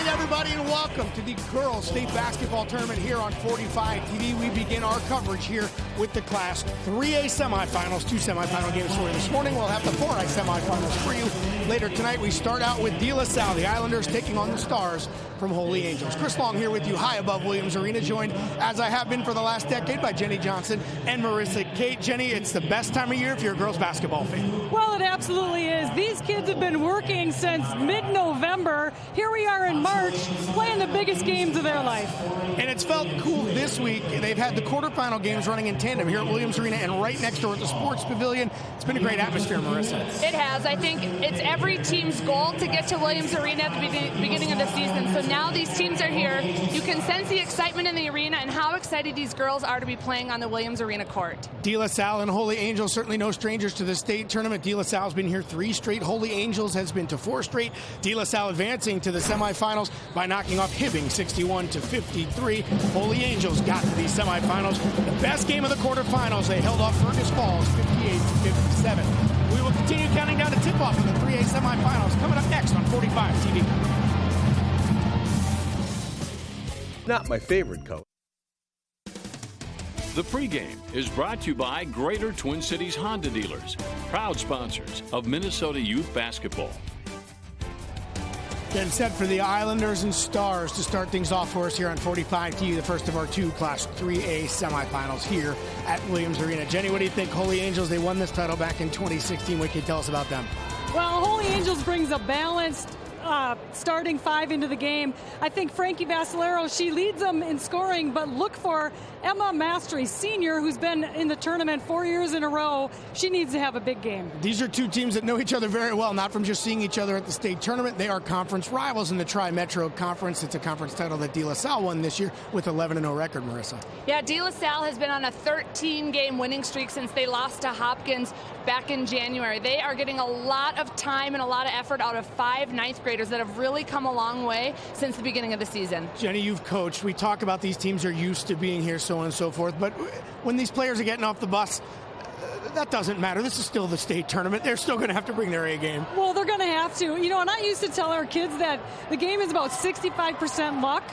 morning, everybody, and welcome to the Girls State Basketball Tournament here on 45 TV. We begin our coverage here with the Class 3A semifinals. 2 semifinal games for you this morning. We'll have the 4A semifinals for you later tonight. We start out with DeLaSalle, the Islanders taking on the Stars from Holy Angels. Chris Long here with you high above Williams Arena, joined as I have been for the last decade by Jenny Johnson and Marissa Kate. Jenny, it's the best time of year if you're a girls basketball fan. Well, it absolutely is. These kids have been working since mid-November. Here we are in March playing the biggest games of their life. And it's felt cool this week. They've had the quarterfinal games running in tandem here at Williams Arena and right next door at the Sports Pavilion. It's been a great atmosphere, Marissa. It has. I think it's every team's goal to get to Williams Arena at the beginning of the season. So now these teams are here. You can sense the excitement in the arena and how excited these girls are to be playing on the Williams Arena court. DeLaSalle and Holy Angels, certainly no strangers to the state tournament. DeLaSalle's been here 3 straight. Holy Angels has been to 4 straight. DeLaSalle advancing to the semifinals by knocking off Hibbing 61-53. Holy Angels got to these semifinals. The best game of the quarterfinals. They held off Fergus Falls 58-57. We will continue counting down to tip-off of the 3A semifinals coming up next on 45 TV. Not my favorite coach. The pregame is brought to you by Greater Twin Cities Honda Dealers, proud sponsors of Minnesota Youth Basketball. Then set for the Islanders and Stars to start things off for us here on 45 TV, the first of our 2 Class 3A semifinals here at Williams Arena. Jenny, what do you think? Holy Angels, they won this title back in 2016. What can you tell us about them? Well, Holy Angels brings a balanced starting 5 into the game. I think Frankie Vascellaro, she leads them in scoring, but look for Emma Mastre, senior, who's been in the tournament 4 years in a row. She needs to have a big game. These are 2 teams that know each other very well, not from just seeing each other at the state tournament. They are conference rivals in the Tri-Metro Conference. It's a conference title that DeLaSalle won this year with 11-0 record, Marissa. Yeah, DeLaSalle has been on a 13-game winning streak since they lost to Hopkins back in January. They are getting a lot of time and a lot of effort out of 5 ninth graders that have really come a long way since the beginning of the season. Jenny, you've coached. We talk about these teams are used to being here, so on and so forth, but when these players are getting off the bus, that doesn't matter. This is still the state tournament. They're still going to have to bring their A game. Well, they're going to have to. You know, and I used to tell our kids that the game is about 65% luck.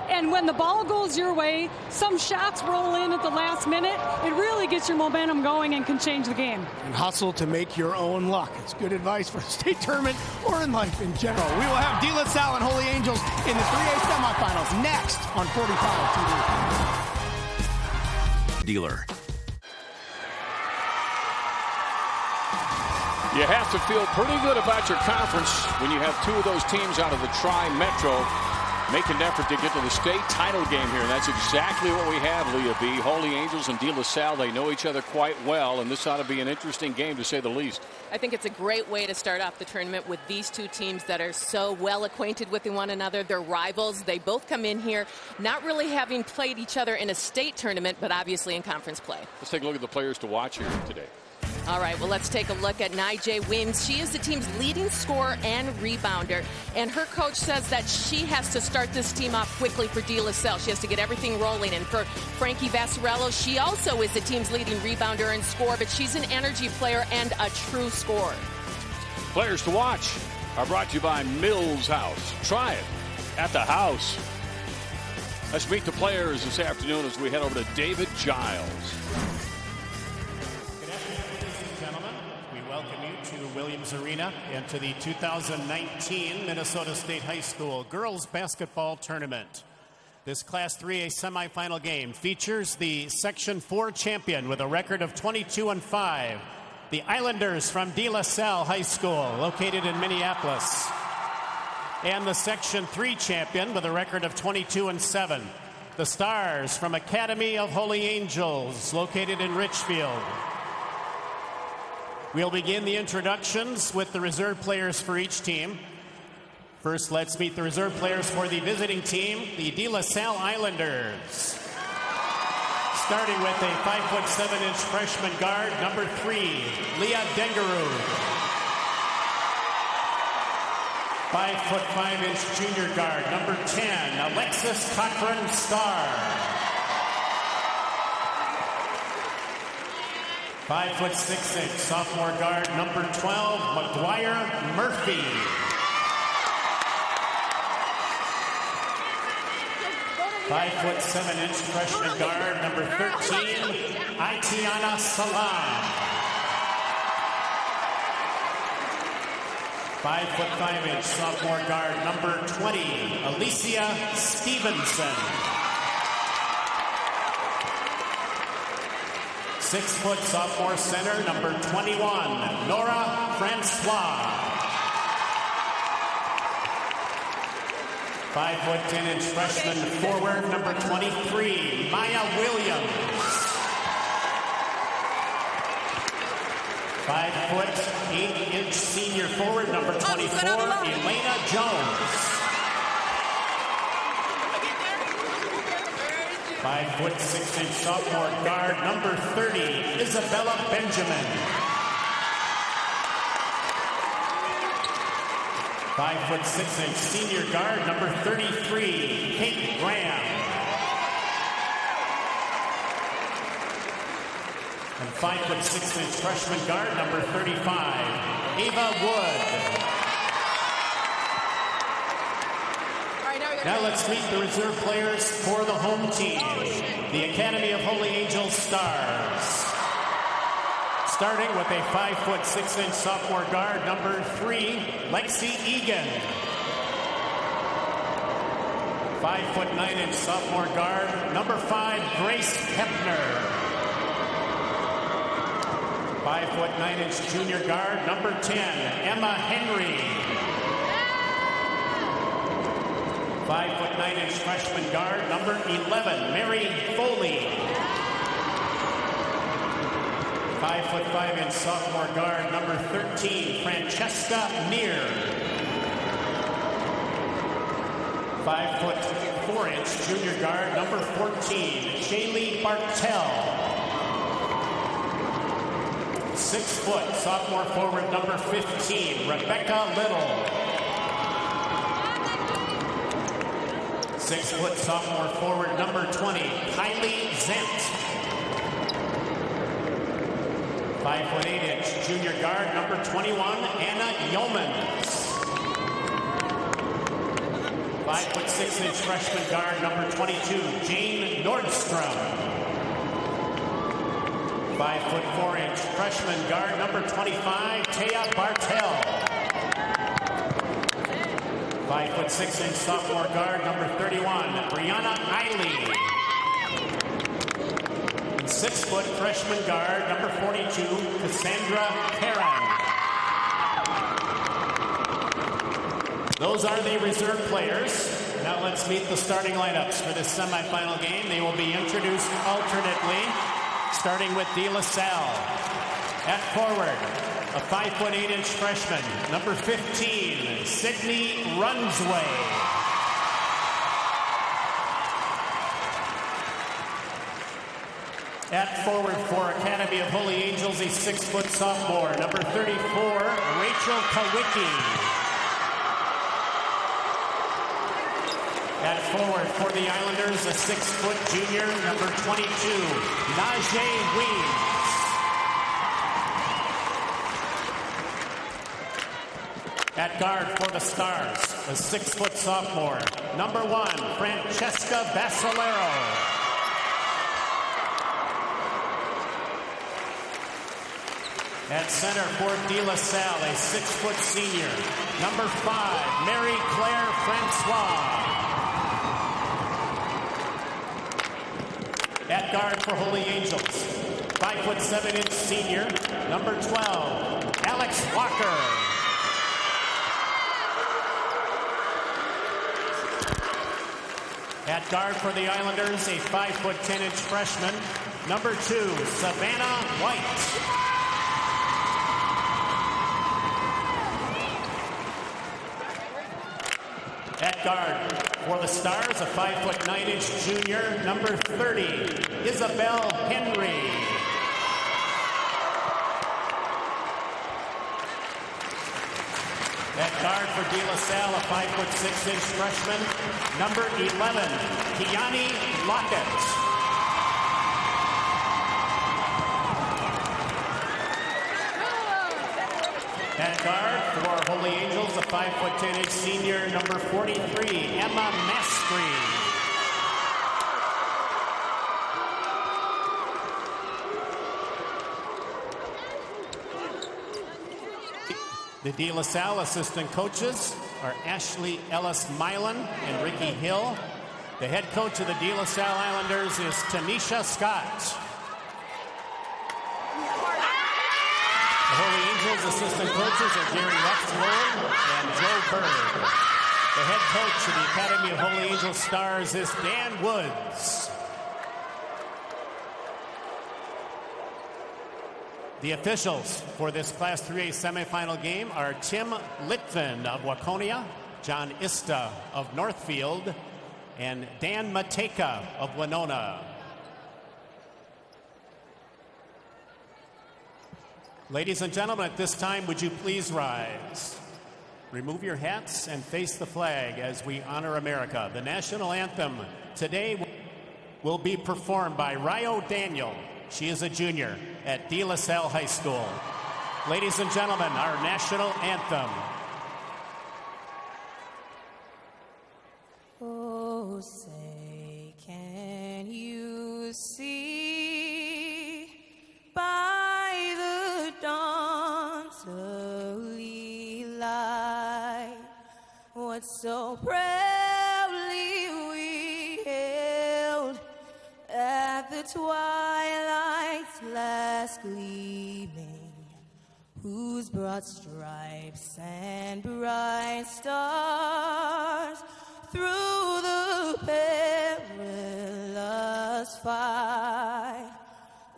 And when the ball goes your way, some shots roll in at the last minute. It really gets your momentum going and can change the game. And hustle to make your own luck. It's good advice for the state tournament or in life in general. We will have DeLaSalle and Holy Angels in the 3A semifinals next on 45 TV. Dealer. You have to feel pretty good about your conference when you have 2 of those teams out of the Tri-Metro making an effort to get to the state title game here. And that's exactly what we have, Leah B. Holy Angels and DeLaSalle, they know each other quite well, and this ought to be an interesting game to say the least. I think it's a great way to start off the tournament with these 2 teams that are so well acquainted with one another. They're rivals. They both come in here not really having played each other in a state tournament, but obviously in conference play. Let's take a look at the players to watch here today. All right, well, let's take a look at NJ Weems. She is the team's leading scorer and rebounder, and her coach says that she has to start this team off quickly for DeLaSalle. She has to get everything rolling, and for Frankie Vascellaro, she also is the team's leading rebounder and scorer, but she's an energy player and a true scorer. Players to watch are brought to you by Mills House. Try it at the house. Let's meet the players this afternoon as we head over to David Giles. Williams Arena and to the 2019 Minnesota State High School Girls Basketball Tournament. This Class 3A semifinal game features the Section 4 champion with a record of 22-5, the Islanders from DeLaSalle High School, located in Minneapolis, and the Section 3 champion with a record of 22-7, the Stars from Academy of Holy Angels, located in Richfield. We'll begin the introductions with the reserve players for each team. First, let's meet the reserve players for the visiting team, the DeLaSalle Islanders. Starting with a 5'7" freshman guard, number 3, Leah Dengaroo. 5'5" junior guard, number 10, Alexis Cochran-Starr. 5'6" sophomore guard, number 12, McGuire Murphy. 5'7" freshman guard, number 13, Aitiana Salam. 5'5" sophomore guard, number 20, Alicia Stevenson. 6' sophomore center, number 21, Nora Francois. 5'10" freshman forward, number 23, Maya Williams. 5'8" senior forward, number 24, Elena Jones. 5'6" sophomore guard, number 30, Isabella Benjamin. 5'6" senior guard, number 33, Kate Graham. And 5'6" freshman guard, number 35, Ava Wood. Now let's meet the reserve players for the home team, the Academy of Holy Angels Stars. Starting with a 5'6" sophomore guard, number 3, Lexi Egan. 5'9" sophomore guard, number 5, Grace Hepner. 5'9" junior guard, number 10, Emma Henry. 5'9" freshman guard, number 11, Mary Foley. 5'5" sophomore guard, number 13, Francesca Meir. 5'4" junior guard, number 14, Shaylee Bartell. 6' sophomore forward, number 15, Rebecca Little. 6' sophomore forward, number 20, Kylie Zent. 5'8" junior guard, number 21, Anna Yeomans. 5'6" freshman guard, number 22, Jane Nordstrom. 5'4" freshman guard, number 25, Taya Bartell. 5'6" sophomore guard, number 31, Brianna Eiley. 6' freshman guard, number 42, Cassandra Perrin. Those are the reserve players. Now let's meet the starting lineups for this semifinal game. They will be introduced alternately, starting with DeLaSalle. At forward, a 5'8" freshman, number 15, Sydney Runsway. At forward for Academy of Holy Angels, a 6' sophomore, number 34, Rachel Kawicki. At forward for the Islanders, a 6' junior, number 22, NJ Weems. At guard for the Stars, a 6' sophomore, number 1, Francesca Vascellaro. At center for DeLaSalle, a 6' senior, number 5, Mary Claire Francois. At guard for Holy Angels, 5'7" senior, number 12, Alex Walker. At guard for the Islanders, a 5'10" freshman, number 2, Savannah White. At guard for the Stars, a 5'9" junior, number 30, Isabel Henry. At guard for DeLaSalle, a 5'6" freshman, number 11, Kiani Lockett. At guard for Holy Angels, a 5'10" senior, number 43, Emma Mastre. The DeLaSalle assistant coaches are Ashley Ellis-Milan and Ricky Hill. The head coach of the DeLaSalle Islanders is Tanisha Scott. The Holy Angels assistant coaches are Gary Rexroll and Joe Berg. The head coach of the Academy of Holy Angels Stars is Dan Woods. The officials for this Class 3A semifinal game are Tim Litvin of Waconia, John Ista of Northfield, and Dan Mateka of Winona. Ladies and gentlemen, at this time, would you please rise? Remove your hats and face the flag as we honor America. The national anthem today will be performed by Ryo Daniel. She is a junior at DeLaSalle High School. Ladies and gentlemen, our national anthem. Oh, say, can you see by the dawn's early light what so proudly we hailed at the twilight's last gleaming, whose broad stripes and bright stars through the perilous fight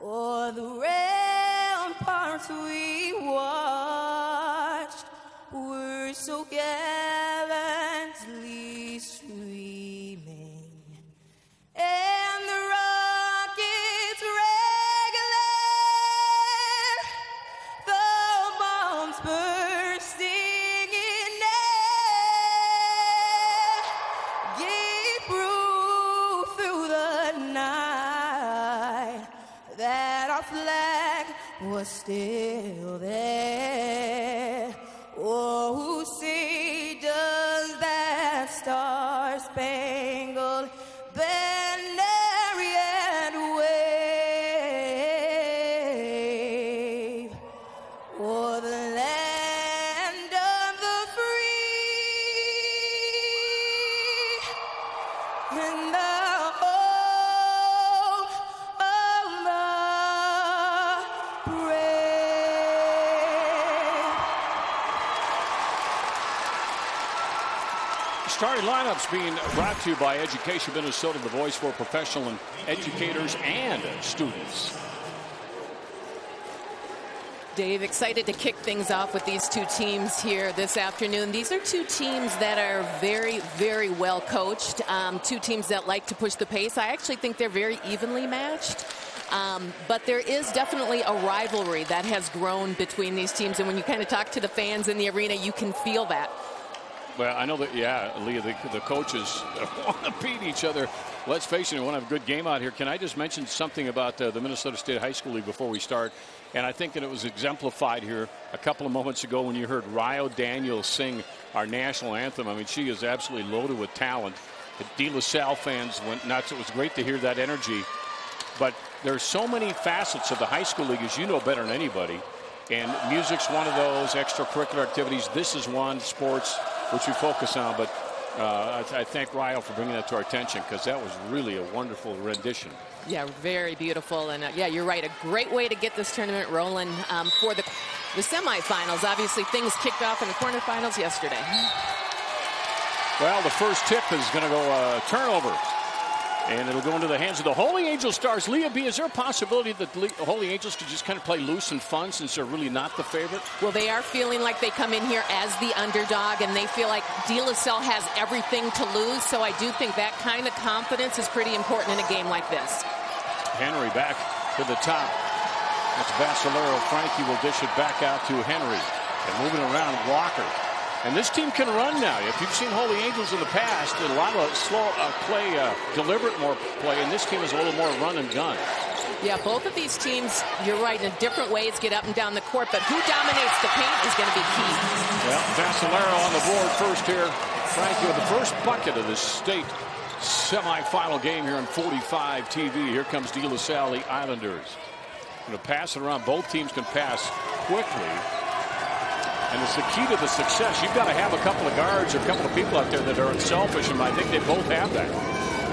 o'er the ramparts we watched were so gallantly streaming, and the rockets regular, the bombs bursting in air, gave proof through the night that our flag was still there. Oh, say does that star-spangled banner yet wave o'er the land of the free and the home of the brave. Starting lineups being brought to you by Education Minnesota, the voice for professional educators and students. Dave, excited to kick things off with these two teams here this afternoon. These are two teams that are very, very well coached. Two teams that like to push the pace. I actually think they're very evenly matched. But there is definitely a rivalry that has grown between these teams. And when you kind of talk to the fans in the arena, you can feel that. Well, I know that, yeah, Leah, the coaches want to beat each other. Let's face it, we want to have a good game out here. Can I just mention something about the Minnesota State High School League before we start? And I think that it was exemplified here a couple of moments ago when you heard Ryo Daniel sing our national anthem. I mean, she is absolutely loaded with talent. The DeLaSalle fans went nuts. It was great to hear that energy. But there's so many facets of the high school league, as you know better than anybody. And music's one of those, extracurricular activities. This is one, sports, which we focus on. But I thank Ryo for bringing that to our attention, because that was really a wonderful rendition. Yeah, very beautiful. And yeah, you're right. A great way to get this tournament rolling for the semifinals. Obviously, things kicked off in the quarterfinals yesterday. Well, the first tip is going to go turnover. And it'll go into the hands of the Holy Angel Stars. Leah B., is there a possibility that the Holy Angels could just kind of play loose and fun since they're really not the favorite? Well, they are feeling like they come in here as the underdog, and they feel like DeLaSalle has everything to lose. So I do think that kind of confidence is pretty important in a game like this. Henry back to the top. That's Vascellaro. Frankie will dish it back out to Henry. And moving around, Walker. And this team can run now. If you've seen Holy Angels in the past, a lot of slow play, deliberate more play, and this team is a little more run and gun. Yeah, both of these teams, you're right, in different ways get up and down the court, but who dominates the paint is going to be key. Well, Vascellaro on the board first here. Frankie with the first bucket of the state semifinal game here on 45 TV. Here comes DeLaSalle Islanders. Going to pass it around. Both teams can pass quickly. And it's the key to the success. You've got to have a couple of guards or a couple of people out there that are unselfish, and I think they both have that.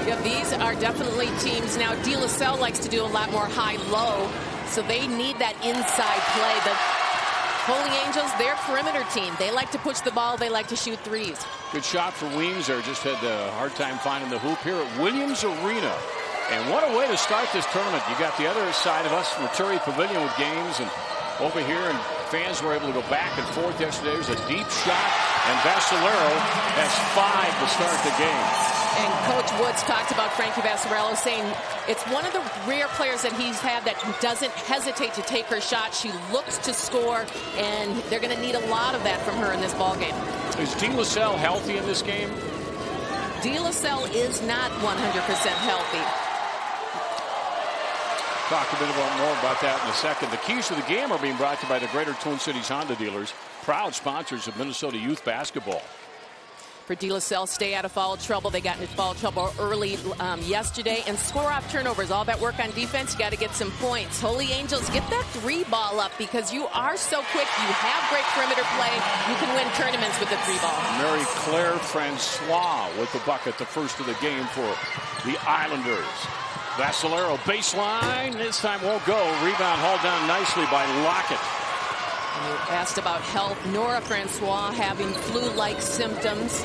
Yeah, these are definitely teams. Now, DeLaSalle likes to do a lot more high-low, so they need that inside play. The Holy Angels, their perimeter team, they like to push the ball. They like to shoot threes. Good shot for Weems there. Just had a hard time finding the hoop here at Williams Arena. And what a way to start this tournament. You got the other side of us from Maturi Pavilion with games, and over here, and fans were able to go back and forth yesterday. It was a deep shot, and Vascellaro has 5 to start the game. And Coach Woods talked about Frankie Vascellaro, saying it's one of the rare players that he's had that doesn't hesitate to take her shot. She looks to score, and they're going to need a lot of that from her in this ball game. Is DeLaSalle healthy in this game? DeLaSalle is not 100% healthy. Talk a bit more about that in a second. The keys to the game are being brought to you by the Greater Twin Cities Honda dealers, proud sponsors of Minnesota youth basketball. For DeLaSalle, stay out of foul trouble. They got into foul trouble early yesterday, and score off turnovers. All that work on defense, you got to get some points. Holy Angels, get that 3 ball up because you are so quick. You have great perimeter play. You can win tournaments with the 3 ball. Mary Claire Francois with the bucket, the first of the game for the Islanders. Vascellaro baseline. This time won't go. Rebound hauled down nicely by Lockett. You asked about health. Nora Francois having flu-like symptoms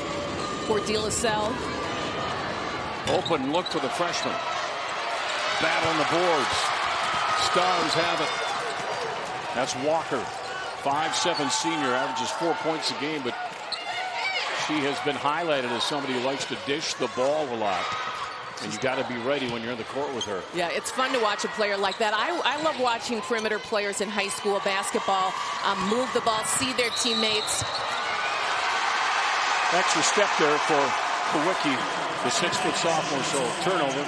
for DeLaSalle. Open look for the freshman. Battle on the boards. Stars have it. That's Walker. 5'7" senior, averages 4 points a game, but she has been highlighted as somebody who likes to dish the ball a lot. And you got to be ready when you're in the court with her. Yeah, it's fun to watch a player like that. I love watching perimeter players in high school basketball move the ball, see their teammates. Extra step there for Kowicki, the 6-foot sophomore. So turnover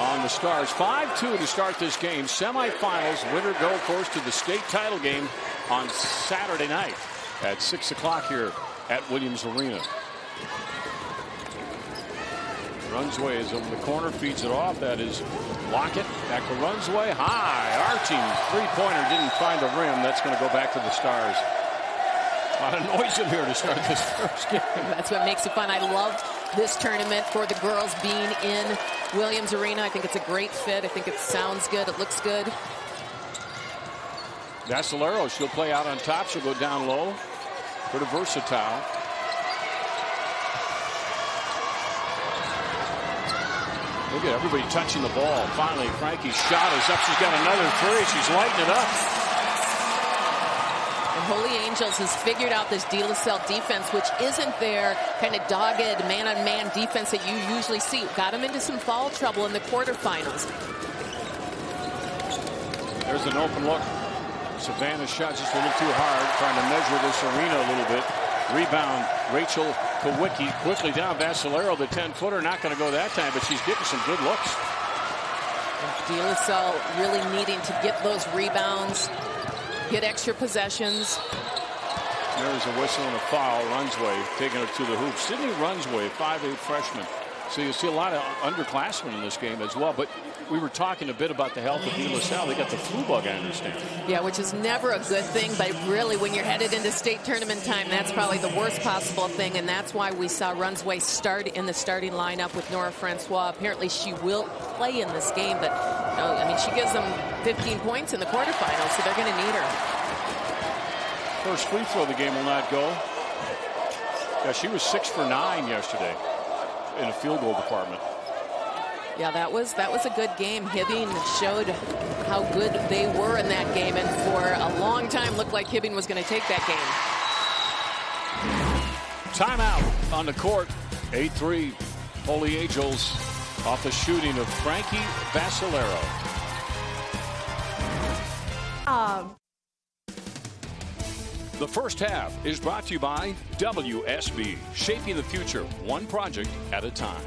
on the Stars. 5-2 to start this game. Semifinals. Winner go, of course, to the state title game on Saturday night at 6 o'clock here at Williams Arena. Runsway is over the corner, feeds it off. That is Lockett. Back to Runsway. High. Arching three-pointer didn't find the rim. That's going to go back to the Stars. A lot of noise in here to start this first game. That's what makes it fun. I love this tournament for the girls being in Williams Arena. I think it's a great fit. I think it sounds good. It looks good. Vascellaro, she'll play out on top. She'll go down low. Pretty versatile. Look at everybody touching the ball. Finally, Frankie's shot is up. She's got another 3. She's lighting it up. And Holy Angels has figured out this DeLaSalle defense, which isn't their kind of dogged man-on-man defense that you usually see. Got them into some foul trouble in the quarterfinals. There's an open look. Savannah's shot just a little too hard, trying to measure this arena a little bit. Rebound, Rachel Kowicki quickly down. Vascellaro, the 10-footer, not going to go that time, but she's getting some good looks. DeLaSalle really needing to get those rebounds, get extra possessions. There's a whistle and a foul. Runsway taking it to the hoop. Sydney Runsway, 5'8" freshman. So you see a lot of underclassmen in this game as well. But we were talking a bit about the health of DeLaSalle. They got the flu bug, I understand. Yeah, which is never a good thing. But really, when you're headed into state tournament time, that's probably the worst possible thing. And that's why we saw Runsway start in the starting lineup with Nora Francois. Apparently, she will play in this game. But, I mean, she gives them 15 points in the quarterfinals, so they're going to need her. First free throw of the game will not go. Yeah, she was 6 for 9 yesterday in a field goal department. Yeah, that was a good game. Hibbing showed how good they were in that game, and for a long time looked like Hibbing was going to take that game. Timeout on the court. 8-3 Holy Angels off the shooting of Frankie Vascellaro. The first half is brought to you by WSB, shaping the future one project at a time.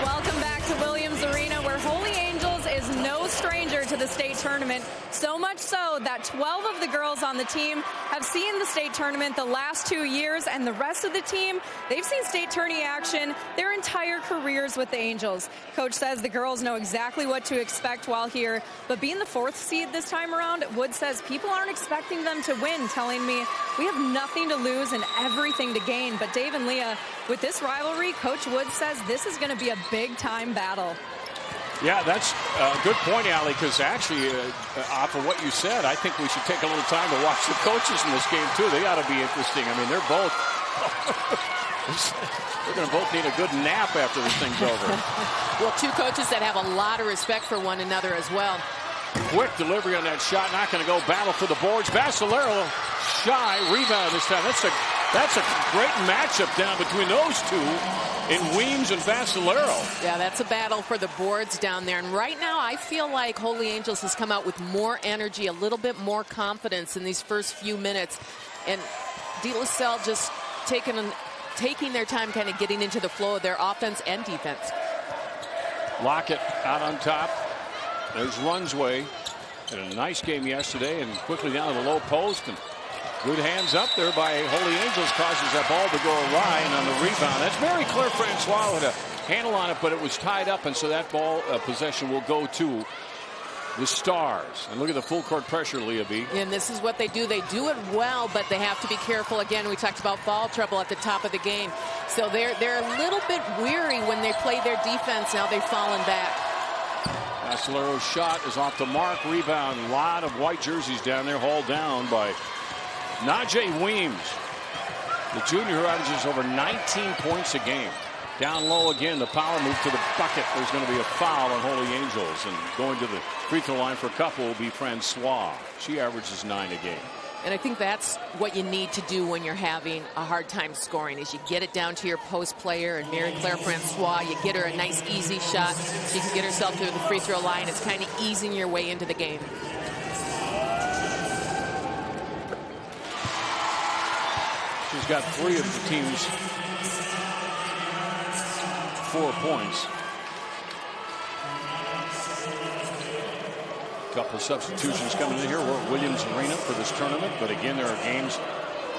Welcome back to Williams Arena, where Holy Angels is no stranger to the state tournament, so much so that 12 of the girls on the team have seen the state tournament the last 2 years, and the rest of the team, they've seen state tourney action their entire careers with the Angels. Coach says the girls know exactly what to expect while here, but being the 4th seed this time around, Wood says people aren't expecting them to win, telling me we have nothing to lose and everything to gain. But Dave and Leah, with this rivalry, Coach Wood says this is going to be a big-time battle. Yeah, that's a good point, Allie, because actually, off of what you said, I think we should take a little time to watch the coaches in this game, too. They ought to be interesting. I mean, they're both... they're going to both need a good nap after this thing's over. Well, two coaches that have a lot of respect for one another as well. Quick delivery on that shot. Not going to go. Battle for the boards. Vascellaro shy. Rebound this time. That's a great matchup down between those two in Weems and Vascellaro. Yeah, that's a battle for the boards down there. And right now, I feel like Holy Angels has come out with more energy, a little bit more confidence in these first few minutes. And DeLaSalle just taking their time, kind of getting into the flow of their offense and defense. Lockett out on top. There's Runsway. Had a nice game yesterday, and quickly down to the low post. And good hands up there by Holy Angels causes that ball to go awry, and on the rebound, that's very clear. Francois had a handle on it, but it was tied up, and so that ball possession will go to the Stars. And look at the full court pressure, Leah B. And this is what they do. They do it well, but they have to be careful. Again, we talked about foul trouble at the top of the game. So they're a little bit weary when they play their defense. Now they've fallen back. Vascellaro's shot is off the mark. Rebound. A lot of white jerseys down there, hauled down by NJ Weems. The junior who averages over 19 points a game. Down low again, the power move to the bucket. There's going to be a foul on Holy Angels, and going to the free throw line for a couple will be Francois. She averages 9 a game. And I think that's what you need to do when you're having a hard time scoring, is you get it down to your post player, and Marie-Claire Francois, you get her a nice easy shot so you can get herself to the free throw line. It's kind of easing your way into the game. She's got 3 of the team's 4 points. Couple substitutions coming in here. We're at Williams Arena for this tournament, but again, there are games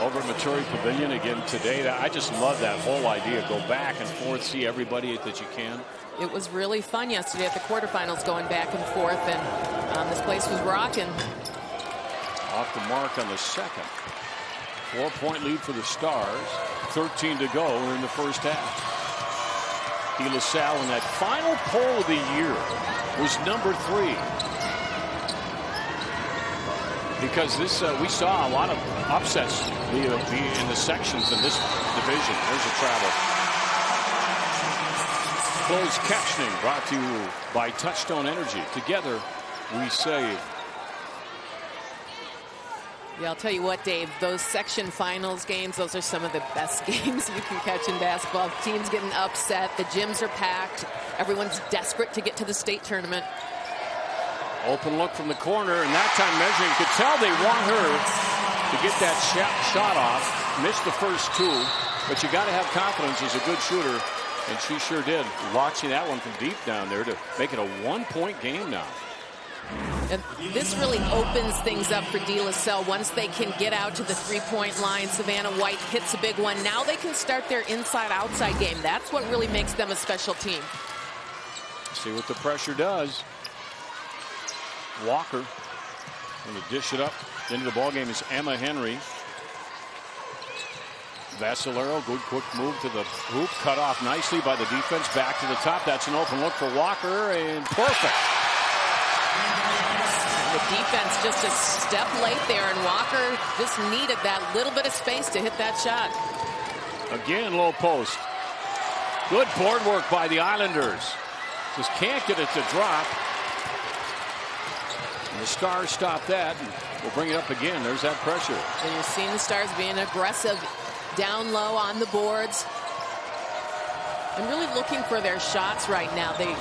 over at Maturi Pavilion again today. I just love that whole idea. Go back and forth, see everybody that you can. It was really fun yesterday at the quarterfinals, going back and forth, and this place was rocking. Off the mark on the second. 4-point lead for the Stars. 13 to go in the first half. DeLaSalle in that final poll of the year was number 3. Because this, we saw a lot of upsets in the sections in this division. There's a travel. Closed captioning brought to you by Touchstone Energy. Together, we save. Yeah, I'll tell you what, Dave, those section finals games, those are some of the best games you can catch in basketball. Teams getting upset. The gyms are packed. Everyone's desperate to get to the state tournament. Open look from the corner, and that time measuring. You could tell they want her to get that shot off. Missed the first 2, but you got to have confidence as a good shooter, and she sure did. Watching that one from deep down there to make it a 1-point game now. And this really opens things up for DeLaSalle once they can get out to the 3-point line. Savannah White hits a big one. Now they can start their inside-outside game. That's what really makes them a special team. See what the pressure does. Walker going to dish it up into the ballgame is Emma Henry. Vascellaro, good quick move to the hoop, cut off nicely by the defense. Back to the top. That's an open look for Walker, and perfect. The defense just a step late there, and Walker just needed that little bit of space to hit that shot. Again, low post. Good board work by the Islanders. Just can't get it to drop. And the Stars stop that, and we'll bring it up again. There's that pressure. And you're seeing the Stars being aggressive down low on the boards and really looking for their shots right now. They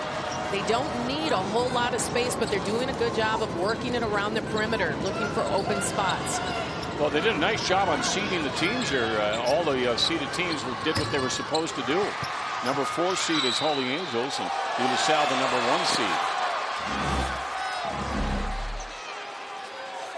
don't need a whole lot of space, but they're doing a good job of working it around the perimeter, looking for open spots. Well, they did a nice job on seeding the teams here. All the seeded teams did what they were supposed to do. Number 4 seed is Holy Angels, and DeLaSalle the number 1 seed.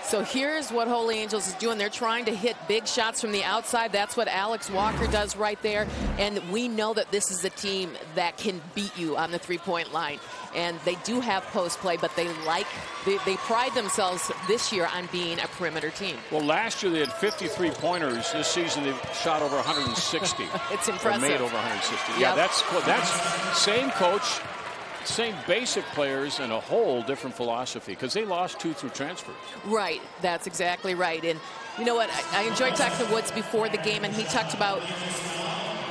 So here's what Holy Angels is doing. They're trying to hit big shots from the outside. That's what Alex Walker does right there. And we know that this is a team that can beat you on the three-point line. And they do have post play, but they pride themselves this year on being a perimeter team. Well, last year they had 53 pointers. This season they've shot over 160. It's impressive. Or made over 160. Yep. Yeah, that's same coach, same basic players, and a whole different philosophy, because they lost 2 through transfers. Right, that's exactly right. And you know what, I enjoyed talking to Woods before the game, and he talked about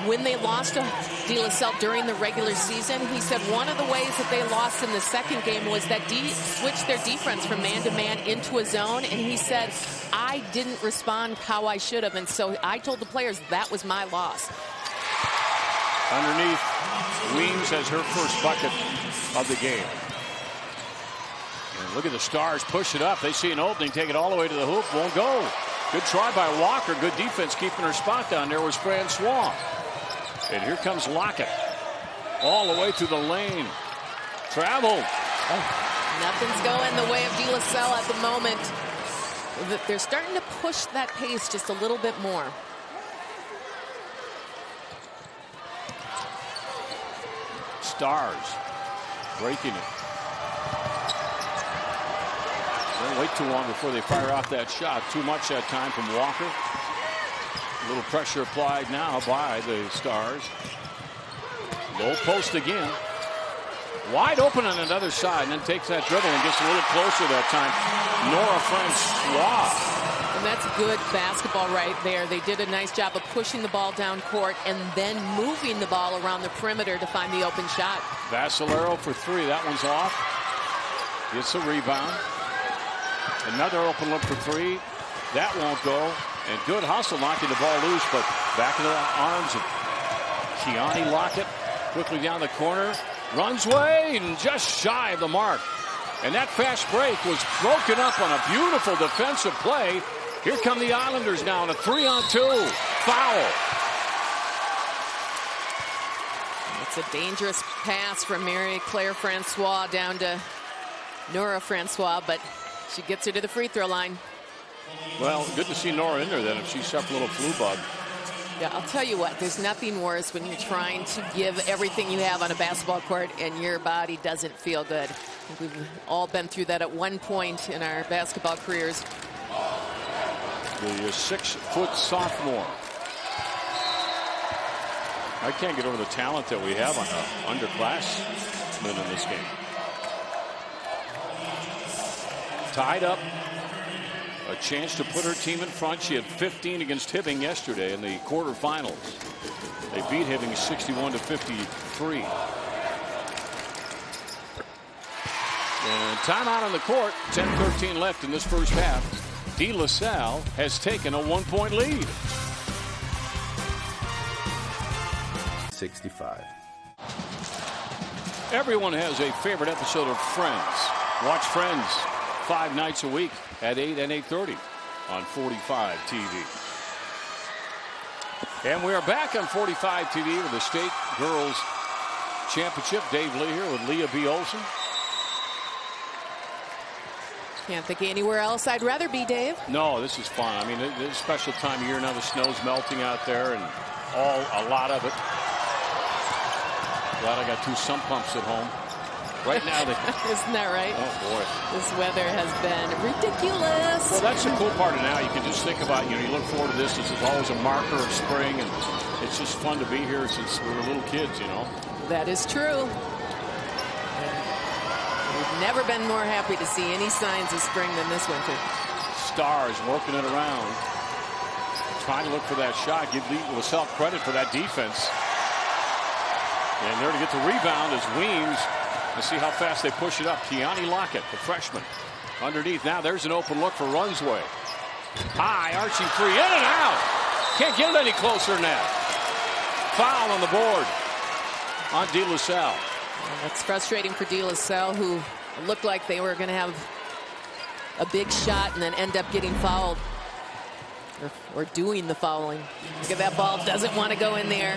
when they lost to DeLaSalle during the regular season. He said one of the ways that they lost in the second game was that switched their defense from man-to-man into a zone, and he said, I didn't respond how I should have, and so I told the players that was my loss. Underneath, Weems has her first bucket of the game. And look at the Stars push it up. They see an opening, take it all the way to the hoop, won't go. Good try by Walker. Good defense keeping her spot down there was Francois. And here comes Lockett. All the way through the lane. Travel. Nothing's going the way of DeLaSalle at the moment. They're starting to push that pace just a little bit more. Stars breaking it. Don't wait too long before they fire off that shot. Too much that time from Walker. A little pressure applied now by the Stars. Low post again. Wide open on another side, and then takes that dribble and gets a little closer that time. Nora Francois. And that's good basketball right there. They did a nice job of pushing the ball down court and then moving the ball around the perimeter to find the open shot. Vascellaro for 3. That one's off. Gets a rebound. Another open look for 3. That won't go. And good hustle knocking the ball loose, but back in the arms of Keani Lockett. Quickly down the corner. Runs away and just shy of the mark. And that fast break was broken up on a beautiful defensive play. Here come the Islanders now in a 3-on-2. Foul. It's a dangerous pass from Mary Claire Francois down to Nora Francois, but she gets her to the free throw line. Well, good to see Nora in there then if she suffered a little flu bug. Yeah, I'll tell you what, there's nothing worse when you're trying to give everything you have on a basketball court and your body doesn't feel good. I think we've all been through that at one point in our basketball careers. The 6-foot sophomore. I can't get over the talent that we have on the underclassmen in this game. Tied up. A chance to put her team in front. She had 15 against Hibbing yesterday in the quarterfinals. They beat Hibbing 61-53. And timeout on the court. 10-13 left in this first half. DeLaSalle has taken a 1-point lead. 65. Everyone has a favorite episode of Friends. Watch Friends 5 nights a week at 8 and 8:30 on 45 TV. And we are back on 45 TV with the State Girls Championship. Dave Lee here with Leah B. Olson. Can't think anywhere else I'd rather be, Dave. No, this is fun. I mean, it's a special time of year now. The snow's melting out there and a lot of it. Glad I got 2 sump pumps at home. Right now, isn't that right? Oh boy, this weather has been ridiculous. Well, that's the cool part of now. You can just think about, you look forward to this. This is always a marker of spring, and it's just fun to be here since we were little kids, That is true. We've never been more happy to see any signs of spring than this winter. Stars working it around, trying to look for that shot. Give LaSalle credit for that defense. And there to get the rebound is Weems. Let's see how fast they push it up. Keani Lockett, the freshman, underneath. Now there's an open look for Runsway. High, arching 3, in and out. Can't get it any closer than that. Foul on the board on DeLaSalle. That's frustrating for DeLaSalle, who looked like they were going to have a big shot and then end up getting fouled. Or doing the fouling. Look at that ball, doesn't want to go in there.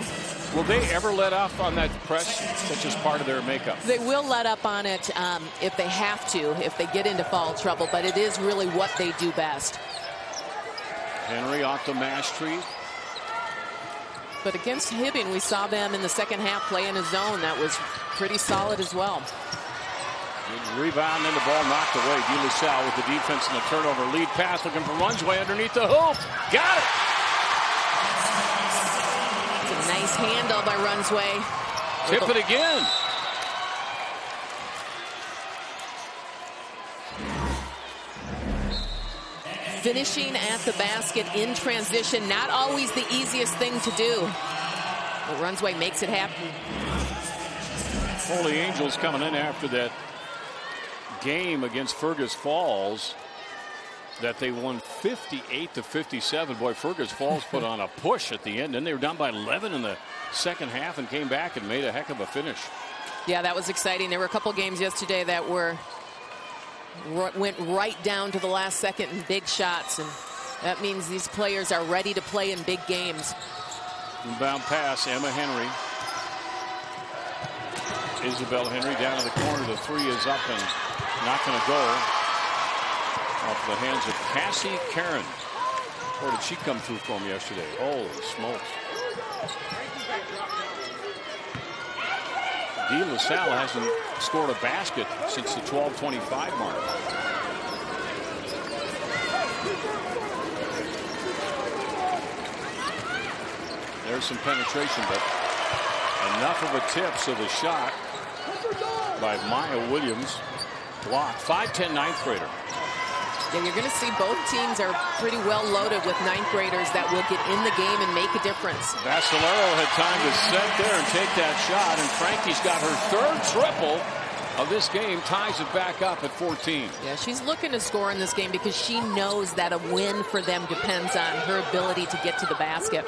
Will they ever let up on that press? That's just part of their makeup. They will let up on it if they have to, if they get into foul trouble, but it is really what they do best. Henry off to Mastre. But against Hibbing, we saw them in the second half play in a zone that was pretty solid as well. Good rebound and the ball knocked away. DeLaSalle with the defense and the turnover. Lead pass looking for Runsway underneath the hoop. Got it. It's a nice handle by Runsway. Tip it again. Finishing at the basket in transition, not always the easiest thing to do. But Runsway makes it happen. Holy Angels coming in after that game against Fergus Falls that they won 58-57. Boy, Fergus Falls put on a push at the end. Then they were down by 11 in the second half and came back and made a heck of a finish. Yeah, that was exciting. There were a couple games yesterday that went right down to the last second in big shots, and that means these players are ready to play in big games. Inbound pass, Emma Henry. Isabel Henry down to the corner. The three is up and not going to go. Off the hands of Cassie Karen. Or did she come through for him yesterday? Holy smokes. DeLaSalle hasn't scored a basket since the 12:25 mark. There's some penetration, but enough of a tip, so the shot by Maya Williams blocked. 5'10" ninth grader. Yeah, you're going to see both teams are pretty well loaded with ninth graders that will get in the game and make a difference. Vascellaro had time to set there and take that shot, and Frankie's got her third triple of this game, ties it back up at 14. Yeah, she's looking to score in this game because she knows that a win for them depends on her ability to get to the basket.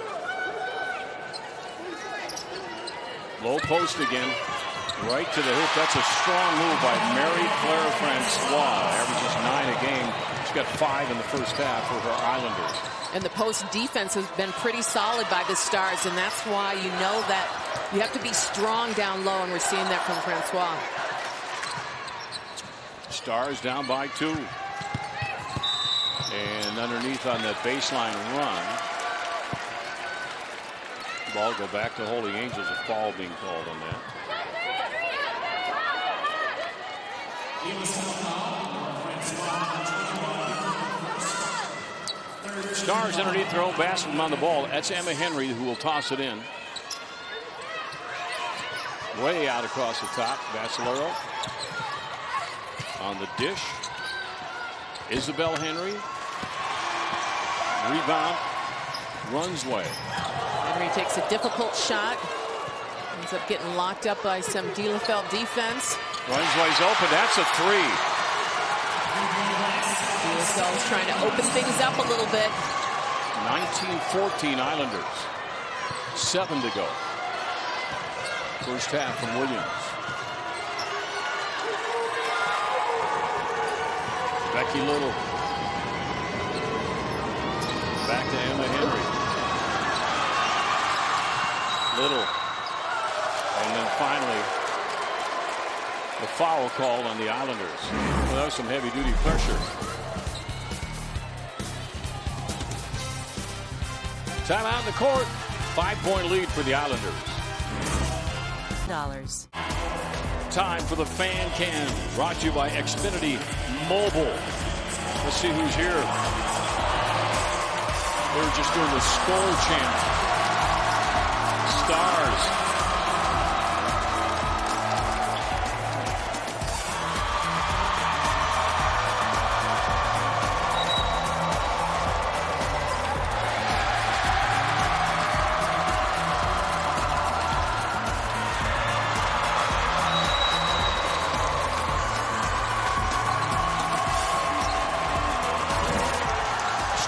Low post again. Right to the hoop. That's a strong move by Mary Claire Francois. Averages 9 a game. She's got 5 in the first half for her Islanders. And the post defense has been pretty solid by the Stars, and that's why you know that you have to be strong down low, and we're seeing that from Francois. Stars down by 2. And underneath on that baseline run. Ball go back to Holy Angels. A foul being called on that. Stars underneath their own basket on the ball. That's Emma Henry who will toss it in. Way out across the top. Vascellaro on the dish. Isabel Henry. Rebound. Runsway. Henry takes a difficult shot. Ends up getting locked up by some DeLaSalle defense. Runsway's open. That's a 3. DeLaSalle's trying to open things up a little bit. 19-14 Islanders. 7 to go. First half from Williams. Becky Little. Back to Emma Henry. Little. And then finally, the foul called on the Islanders. Well, that was some heavy-duty pressure. Timeout in the court. 5-point lead for the Islanders. Time for the Fan Can, brought to you by Xfinity Mobile. Let's see who's here. They're just doing the Skol chant. Stars.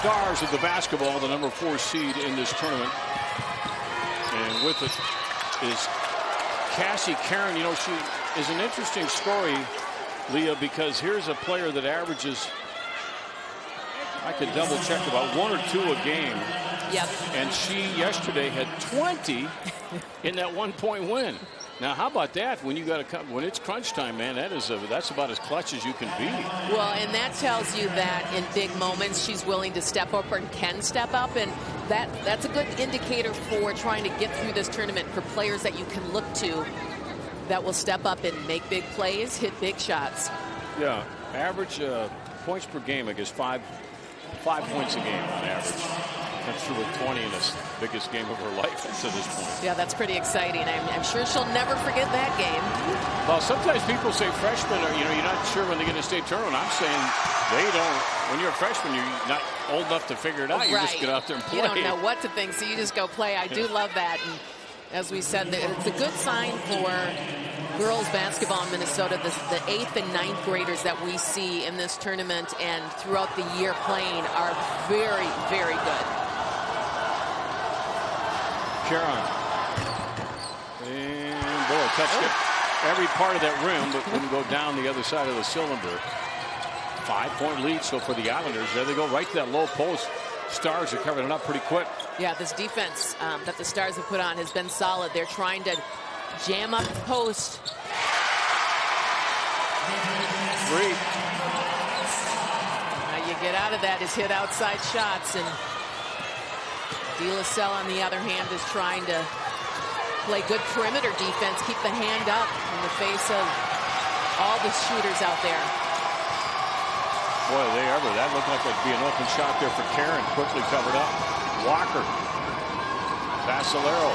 Stars of the basketball, the number 4 seed in this tournament. And with it is Cassie Karen. You know, she is an interesting story, Leah, because here's a player that averages, I could double check, about 1 or 2 a game. Yep. And she yesterday had 20 in that 1-point win. Now, how about that? When you got to when it's crunch time, man, that's about as clutch as you can be. Well, and that tells you that in big moments she's willing to step up or can step up, and that's a good indicator for trying to get through this tournament for players that you can look to that will step up and make big plays, hit big shots. Yeah, average points per game, I guess 5 points a game on average. That's through with 20 in the biggest game of her life to this point. Yeah, that's pretty exciting. I'm sure she'll never forget that game. Well, sometimes people say freshmen are, you're not sure when they get a state tournament. I'm saying they don't. When you're a freshman, you're not old enough to figure it out. You just get out there and play. You don't know what to think, so you just go play. I do love that. And as we said, it's a good sign for girls basketball in Minnesota. The 8th and 9th graders that we see in this tournament and throughout the year playing are very, very good. Caron. And boy, touched every part of that rim, but wouldn't go down the other side of the cylinder. 5-point lead, so for the Islanders, there they go right to that low post. Stars are covering it up pretty quick. Yeah, this defense that the Stars have put on has been solid. They're trying to jam up the post. 3. How you get out of that is hit outside shots, and DeLaSalle, on the other hand, is trying to play good perimeter defense, keep the hand up in the face of all the shooters out there. Boy, that looked like it'd be an open shot there for Caron. Quickly covered up. Walker. Vascellaro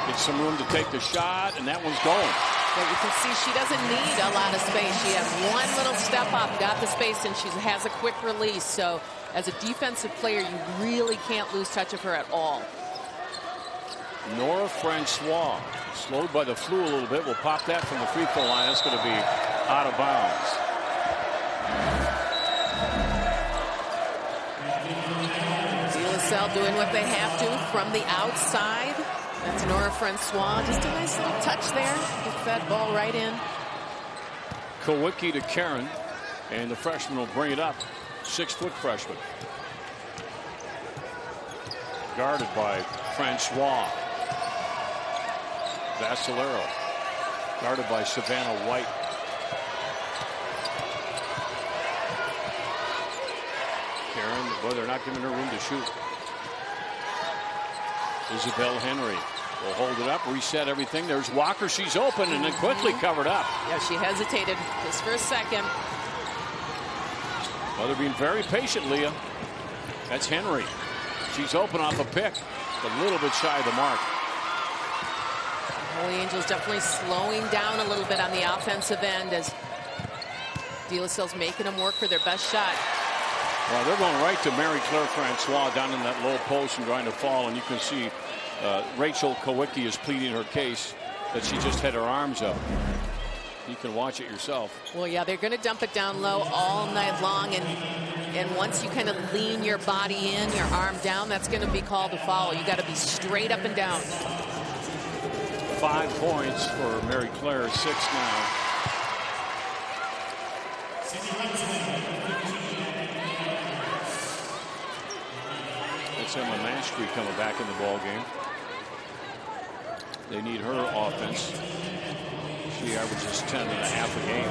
gets some room to take the shot, and that one's going. But you can see she doesn't need a lot of space. She has one little step up, got the space, and she has a quick release. So as a defensive player, you really can't lose touch of her at all. Nora Francois, slowed by the flu a little bit, will pop that from the free throw line. That's going to be out of bounds. DeLaSalle doing what they have to from the outside. That's Nora Francois. Just a nice little touch there. Gets that ball right in. Kowicki to Caron, and the freshman will bring it up. 6-foot freshman. Guarded by Francois. Vascellaro. Guarded by Savannah White. Caron, well, they're not giving her room to shoot. Isabel Henry will hold it up, reset everything. There's Walker. She's open and then quickly covered up. Yeah, she hesitated just for a second. Well, they're being very patient, Leah. That's Henry. She's open off a pick. A little bit shy of the mark. Holy Angels definitely slowing down a little bit on the offensive end as DeLaSalle's making them work for their best shot. Well, they're going right to Mary Claire Francois down in that low post and trying to fall. And you can see Rachel Kowicki is pleading her case that she just had her arms up. You can watch it yourself. Well, yeah, they're going to dump it down low all night long. And once you kind of lean your body in, your arm down, that's going to be called a foul. You got to be straight up and down. 5 points for Mary Claire, 6 now. That's Emma Mastre coming back in the ball game. They need her offense. She averages 10 and a half a game.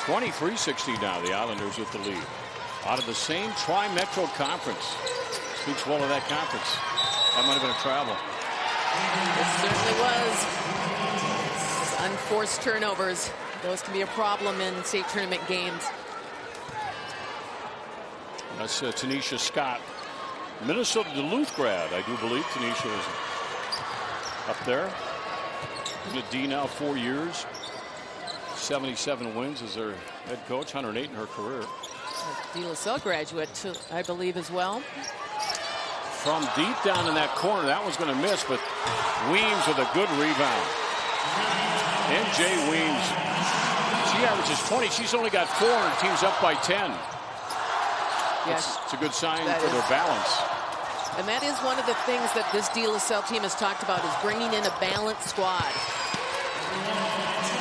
(23-16) now. The Islanders with the lead. Out of the same Tri-Metro Conference. Speaks well of that conference. That might have been a travel. It certainly was. Those unforced turnovers. Those can be a problem in state tournament games. That's Tanisha Scott. Minnesota Duluth grad, I do believe. Tanisha is up there. In the D now 4 years. 77 wins as their head coach. 108 in her career. DeLaSalle graduate, too, I believe, as well. From deep down in that corner, that one's going to miss, but Weems with a good rebound. NJ Weems. She averages 20. She's only got 4, and her team's up by 10. Yes, it's a good sign for their balance. And that is one of the things that this DeLaSalle team has talked about, is bringing in a balanced squad.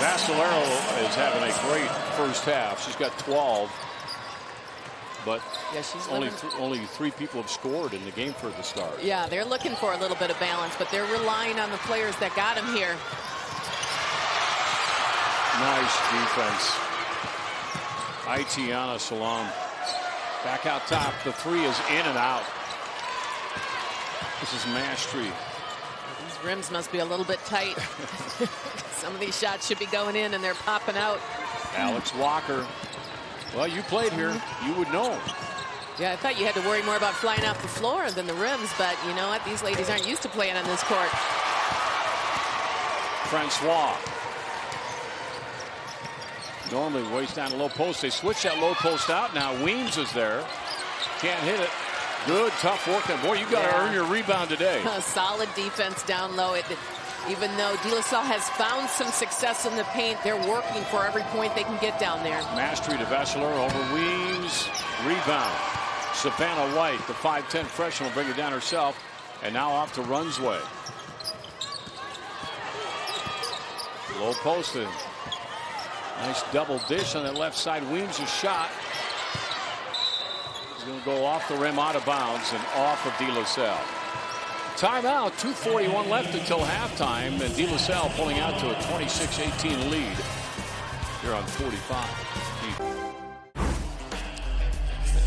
Vascellaro is having a great first half. She's got 12. But yeah, she's only 3 people have scored in the game for the Stars. Yeah, they're looking for a little bit of balance, but they're relying on the players that got them here. Nice defense. Aitiana Salam back out top. The 3 is in and out. This is Mastre. These rims must be a little bit tight. Some of these shots should be going in and they're popping out. Alex Walker. Well, you played here. You would know. Yeah, I thought you had to worry more about flying off the floor than the rims, but you know what? These ladies aren't used to playing on this court. Francois. Normally waist down a low post. They switch that low post out. Now Weems is there. Can't hit it. Good, tough work. Boy, you got to earn your rebound today. Solid defense down low. Even though DeLaSalle has found some success in the paint, they're working for every point they can get down there. Mastre to Vascellaro over Weems. Rebound. Savannah White, the 5'10 freshman, will bring it down herself. And now off to Runsway. Low posted. Nice double dish on that left side. Weems' shot. He's going to go off the rim, out of bounds, and off of DeLaSalle. Timeout, 2:41 left until halftime, and DeLaSalle pulling out to a 26-18 lead here on 45.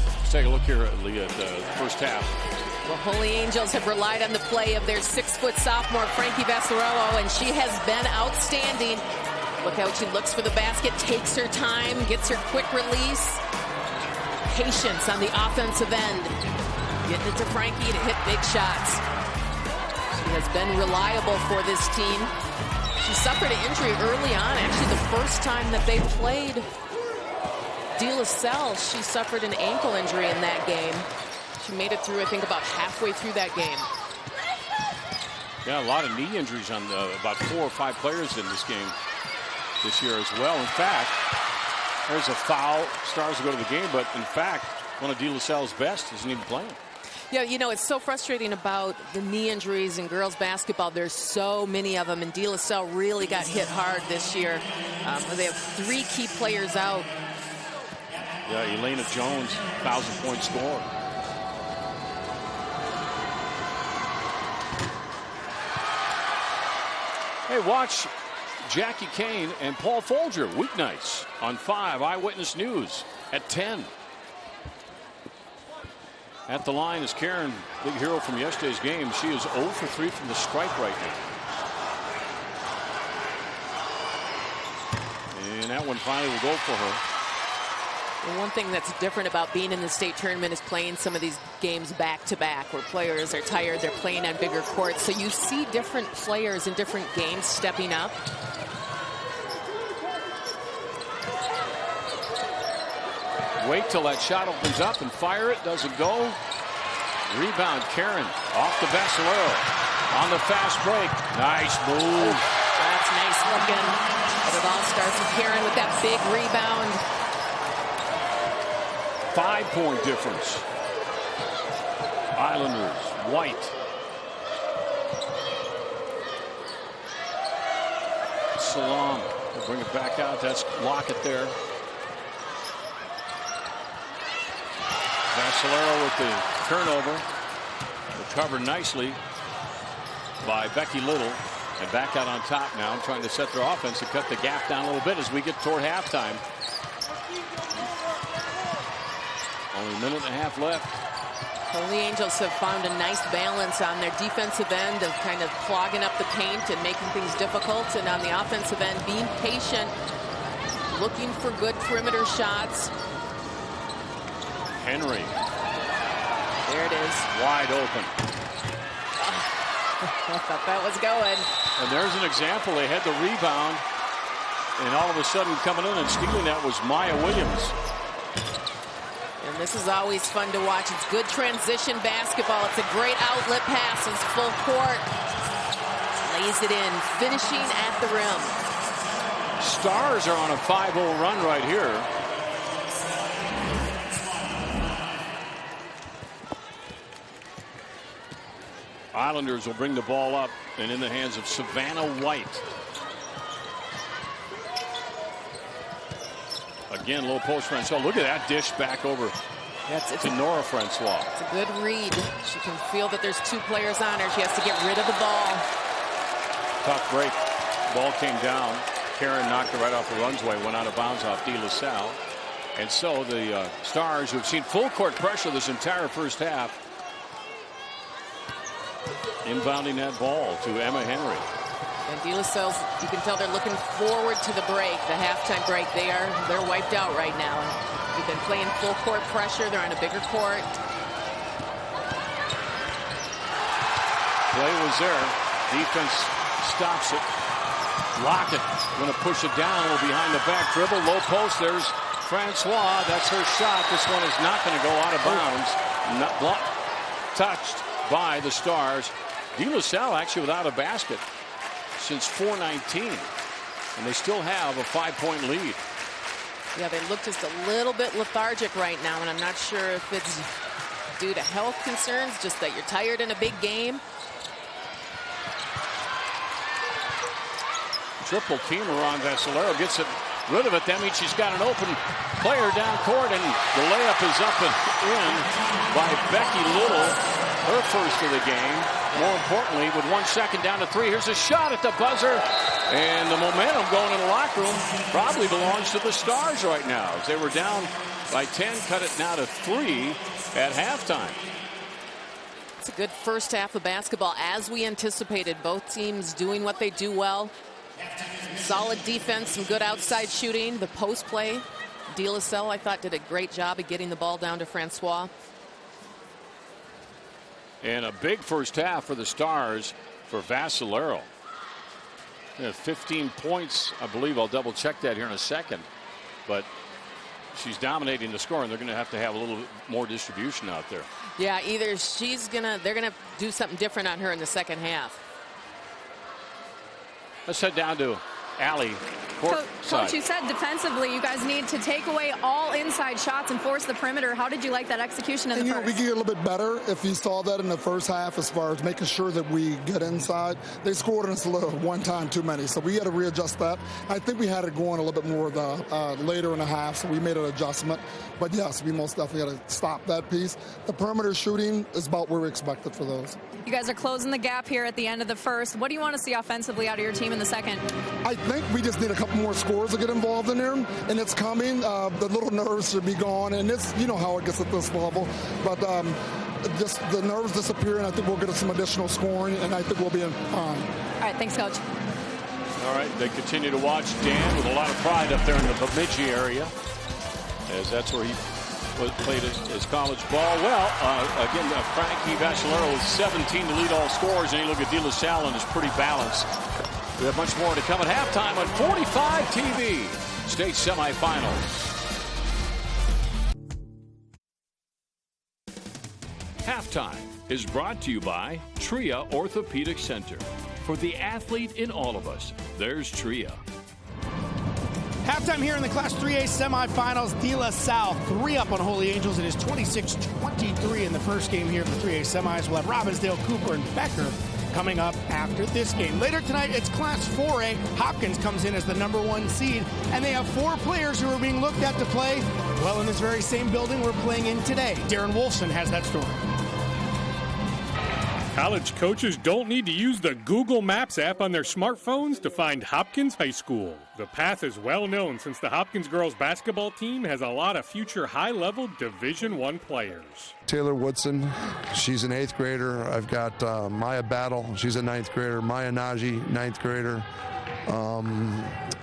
Let's take a look here, Leah, at the first half. The Holy Angels have relied on the play of their 6-foot sophomore, Frankie Vascellaro, and she has been outstanding. Look how she looks for the basket, takes her time, gets her quick release. Patience on the offensive end. Getting it to Frankie to hit big shots. She has been reliable for this team. She suffered an injury early on. Actually, the first time that they played DeLaSalle, she suffered an ankle injury in that game. She made it through, I think, about halfway through that game. Yeah, a lot of knee injuries on about 4 or 5 players in this game this year as well. In fact, there's a foul. Stars will go to the game, but in fact, one of DeLaSalle's best isn't even playing. Yeah, you know, it's so frustrating about the knee injuries in girls basketball. There's so many of them, and DeLaSalle really got hit hard this year. They have 3 key players out. Yeah, Elena Jones, 1,000-point scorer. Hey, watch Jackie Kane and Paul Folger weeknights on 5 Eyewitness News at 10. At the line is Karen, big hero from yesterday's game. She is 0 for 3 from the stripe right now. And that one finally will go for her. And one thing that's different about being in the state tournament is playing some of these games back-to-back where players are tired, they're playing on bigger courts. So you see different players in different games stepping up. Wait till that shot opens up and fire it. Doesn't go. Rebound, Karen off the Vascellaro on the fast break. Nice move. That's nice looking. But it all starts with Karen with that big rebound. 5-point difference. Islanders, White. Salam will bring it back out. That's Lockett there. Vascellaro with the turnover. Recovered nicely by Becky Little. And back out on top now, trying to set their offense to cut the gap down a little bit as we get toward halftime. Only a minute and a half left. Holy Angels have found a nice balance on their defensive end of kind of clogging up the paint and making things difficult. And on the offensive end, being patient, looking for good perimeter shots. Henry. There it is. Wide open. I thought that was going. And there's an example. They had the rebound. And all of a sudden coming in and stealing that was Maya Williams. And this is always fun to watch. It's good transition basketball. It's a great outlet pass. It's full court. Lays it in. Finishing at the rim. Stars are on a 5-0 run right here. Islanders will bring the ball up and in the hands of Savannah White. Again, low post Francois. Look at that dish back over to Nora Francois. It's a good read. She can feel that there's two players on her. She has to get rid of the ball. Tough break. Ball came down. Karen knocked it right off the runsway, went out of bounds off DeLaSalle. And so the Stars, who've seen full court pressure this entire first half, inbounding that ball to Emma Henry. And DeLaSalle's, you can tell they're looking forward to the break, the halftime break. They're wiped out right now. They've been playing full court pressure. They're on a bigger court. Play was there. Defense stops it. Lockett going to push it down. Behind the back dribble. Low post. There's Francois. That's her shot. This one is not going to go out of bounds. Not blocked. Touched by the Stars. DeLaSalle actually without a basket since 4:19. And they still have a 5-point lead. Yeah, they look just a little bit lethargic right now, and I'm not sure if it's due to health concerns, just that you're tired in a big game. Triple teamer on Vascellaro, gets it rid of it. That means she's got an open player down court, and the layup is up and in by Becky Little, her first of the game. More importantly, with 1 second down to 3, here's a shot at the buzzer, and the momentum going in the locker room probably belongs to the Stars right now, as they were down by 10, cut it now to 3 at halftime. It's a good first half of basketball, as we anticipated. Both teams doing what they do well. Solid defense, some good outside shooting. The post play, DeLaSalle, I thought, did a great job of getting the ball down to Francois. And a big first half for the Stars for Vascellaro. 15 points, I believe. I'll double check that here in a second. But she's dominating the score, and they're going to have a little bit more distribution out there. Yeah, either they're gonna do something different on her in the second half. Let's head down to Allie. Coach, you said defensively you guys need to take away all inside shots and force the perimeter. How did you like that execution in the first? We could get a little bit better if you saw that in the first half as far as making sure that we get inside. They scored us a little one time too many, so we had to readjust that. I think we had it going a little bit more later in the half, so we made an adjustment. But yes, we most definitely got to stop that piece. The perimeter shooting is about where we expected for those. You guys are closing the gap here at the end of the first. What do you want to see offensively out of your team in the second? I think we just need a couple more scores to get involved in there, and it's coming. The little nerves should be gone, and it's, you know how it gets at this level. But just the nerves disappearing, I think we'll get some additional scoring, and I think we'll be in fine. All right, thanks, Coach. All right, they continue to watch Dan with a lot of pride up there in the Bemidji area, as that's where he played his college ball. Well, again, Frankie Vascellaro with 17 to lead all scorers, and you look at DeLaSalle and is pretty balanced. We have much more to come at halftime on 45 TV. State semifinals. Halftime is brought to you by Tria Orthopedic Center. For the athlete in all of us, there's Tria. Halftime here in the Class 3A semifinals. DeLaSalle 3 up on Holy Angels. It is 26-23 in the first game here of the 3A semis. We'll have Robbinsdale, Cooper, and Becker coming up after this game. Later tonight, it's Class 4A. Hopkins comes in as the #1 seed, and they have 4 players who are being looked at to play, well, in this very same building we're playing in today. Darren Wolfson has that story. College coaches don't need to use the Google Maps app on their smartphones to find Hopkins High School. The path is well known since the Hopkins girls basketball team has a lot of future high-level Division I players. Taylor Woodson, she's an 8th grader. I've got Maya Battle, she's a 9th grader. Maya Naji, 9th grader.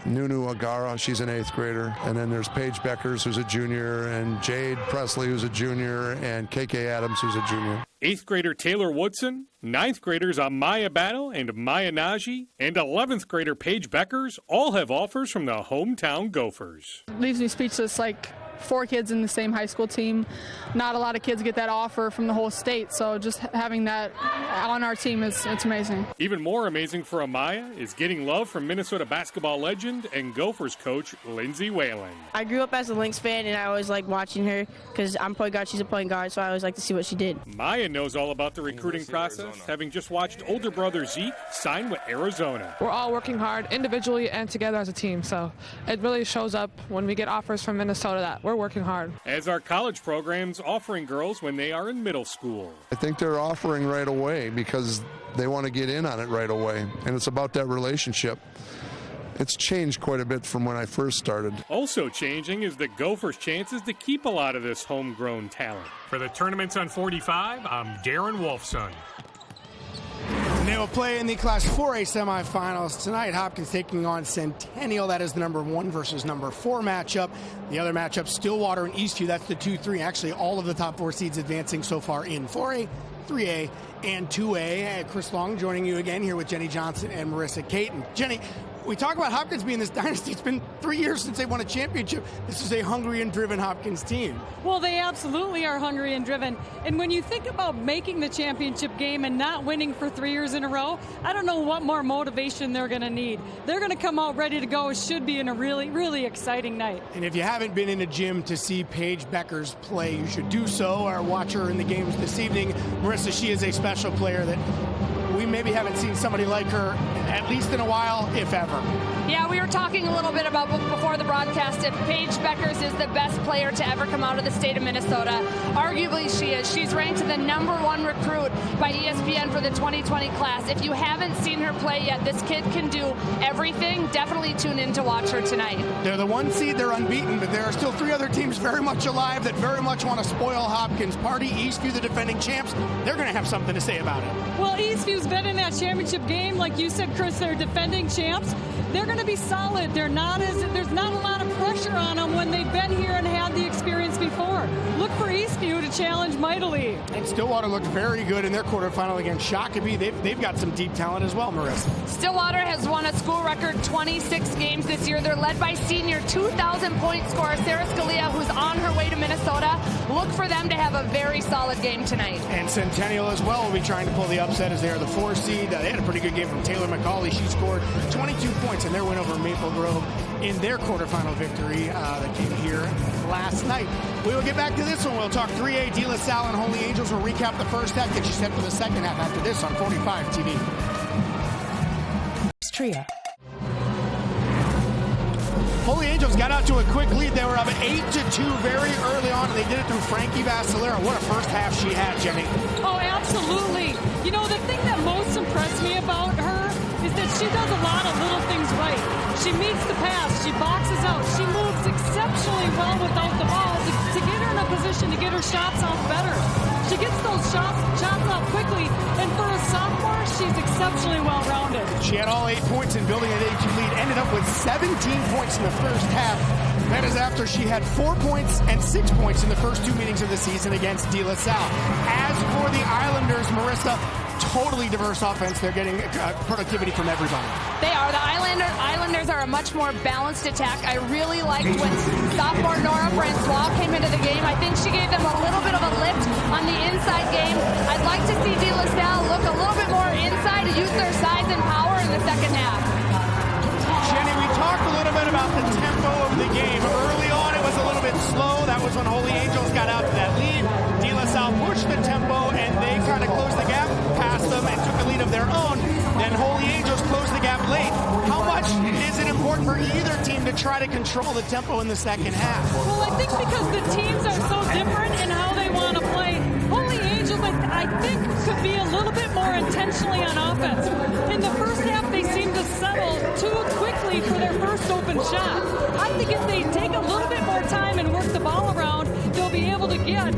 Nunu Agara, she's an 8th grader. And then there's Paige Beckers, who's a junior, and Jade Presley, who's a junior, and KK Adams, who's a junior. 8th grader Taylor Woodson, 9th graders Maya Battle and Maya Naji, and 11th grader Paige Beckers all have offers from the hometown Gophers. It leaves me speechless. Like, 4 kids in the same high school team. Not a lot of kids get that offer from the whole state, so just having that on our team it's amazing. Even more amazing for Amaya is getting love from Minnesota basketball legend and Gophers coach Lindsay Whalen. I grew up as a Lynx fan, and I always liked watching her because I'm point guard, she's a point guard, so I always like to see what she did. Maya knows all about the recruiting process, having just watched older brother Zeke sign with Arizona. We're all working hard individually and together as a team, so it really shows up when we get offers from Minnesota that we're working hard. As our college programs offering girls when they are in middle school. I think they're offering right away because they want to get in on it right away, and it's about that relationship. It's changed quite a bit from when I first started. Also changing is the Gophers' chances to keep a lot of this homegrown talent. For the Tournaments on 45, I'm Darren Wolfson. And they will play in the Class 4A semifinals tonight. Hopkins taking on Centennial. That is the number 1 versus number 4 matchup. The other matchup, Stillwater and Eastview. That's the 2-3. Actually, all of the top 4 seeds advancing so far in 4A, 3A, and 2A. Chris Long joining you again here with Jenny Johnson and Marissa Caton. Jenny, we talk about Hopkins being this dynasty. It's been 3 years since they won a championship. This is a hungry and driven Hopkins team. Well, they absolutely are hungry and driven. And when you think about making the championship game and not winning for 3 years in a row, I don't know what more motivation they're going to need. They're going to come out ready to go. It should be in a really, really exciting night. And if you haven't been in a gym to see Paige Beckers play, you should do so or watch her in the games this evening. Marissa, she is a special player that we maybe haven't seen somebody like her at least in a while, if ever. Yeah, we were talking a little bit about before the broadcast if Paige Beckers is the best player to ever come out of the state of Minnesota. Arguably she is. She's ranked the number 1 recruit by ESPN for the 2020 class. If you haven't seen her play yet, this kid can do everything. Definitely tune in to watch her tonight. They're the 1 seed, they're unbeaten, but there are still 3 other teams very much alive that very much want to spoil Hopkins. Party, Eastview, the defending champs, they're going to have something to say about it. Well, Eastview's been in that championship game. Like you said, Chris, they're defending champs. They're going to be solid. There's not a lot of pressure on them when they've been here and had the experience before. Look for Eastview to challenge mightily. And Stillwater looked very good in their quarterfinal against Shakopee. They've got some deep talent as well, Marissa. Stillwater has won a school record 26 games this year. They're led by senior 2,000-point scorer Sarah Scalia, who's on her way to Minnesota. Look for them to have a very solid game tonight. And Centennial as well will be trying to pull the upset as they are the 4 seed. They had a pretty good game from Taylor McCauley. She scored 22 points in their win over Maple Grove in their quarterfinal victory that came here last night. We will get back to this one. We'll talk 3A, DeLaSalle and Holy Angels. We'll recap the first half, get you set for the second half after this on 45 TV. Tria. Holy Angels got out to a quick lead. They were up 8-2 very early on, and they did it through Frankie Vascellaro. What a first half she had, Jenny. Oh, absolutely. You know, the thing that most impressed me about her is that she does a lot of little things right. She meets the pass. She boxes out. She moves exceptionally well without the ball to get her in a position to get her shots off better. She gets those shots off quickly, and for a sophomore, she's exceptionally well-rounded. She had all 8 points in building an 8-2 lead, ended up with 17 points in the first half. That is after she had 4 points and 6 points in the first 2 meetings of the season against DeLaSalle. As for the Islanders, Marissa, totally diverse offense. They're getting productivity from everybody. They are. The Islanders are a much more balanced attack. I really liked when sophomore Nora Francois came into the game. I think she gave them a little bit of a lift on the inside game. I'd like to see DeLaSalle look a little bit more inside to use their size and power in the second half. Jenny, we talked a little bit about the tempo of the game. Early on, it was a little bit slow. That was when Holy Angels got out to that lead. DeLaSalle pushed the tempo, and they kind of closed the gap, passed them, and took a lead of their own. Then Holy Angels closed the gap late. How much is it important for either team to try to control the tempo in the second half? Well, I think because the teams are so different in how they want to play. Holy Angels, I think, could be a little bit more intentionally on offense. In the first half, they seem to settle too quickly for their first open shot. I think if they take a little bit more time and work the ball around, they'll be able to get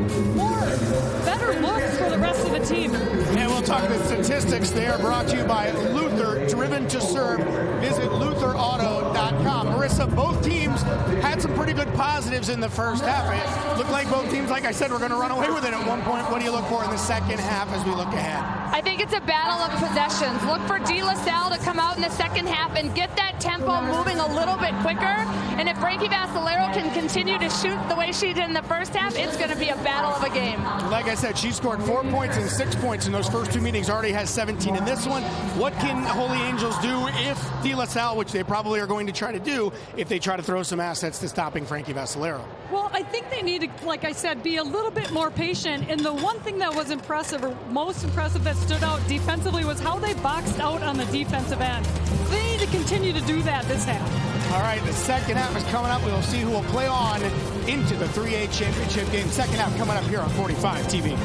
better looks for the rest of the team. And we'll talk the statistics. They are brought to you by Luther, driven to serve. Visit lutherauto.com. Marissa, both teams had some pretty good positives in the first half. It looked like both teams, like I said, were going to run away with it at one point. What do you look for in the second half as we look ahead? I think it's a battle of possessions. Look for DeLaSalle to come out in the second half and get that tempo moving a little bit quicker. And if Frankie Vascellaro can continue to shoot the way she did in the first half, it's going to be a battle of a game. Like I said, she scored 4 points and 6 points in those first 2 meetings. Already has 17 in this one. What can Holy Angels do if DeLaSalle, which they probably are going to try to do, if they try to throw some assets to stopping Frankie Vascellaro? Well, I think they need to, like I said, be a little bit more patient. And the one thing that was impressive, or most impressive that stood out defensively, was how they boxed out on the defensive end. They need to continue to do that this half. All right, the second half is coming up. We'll see who will play on into the 3A championship game. Second half coming up here on 45 TV.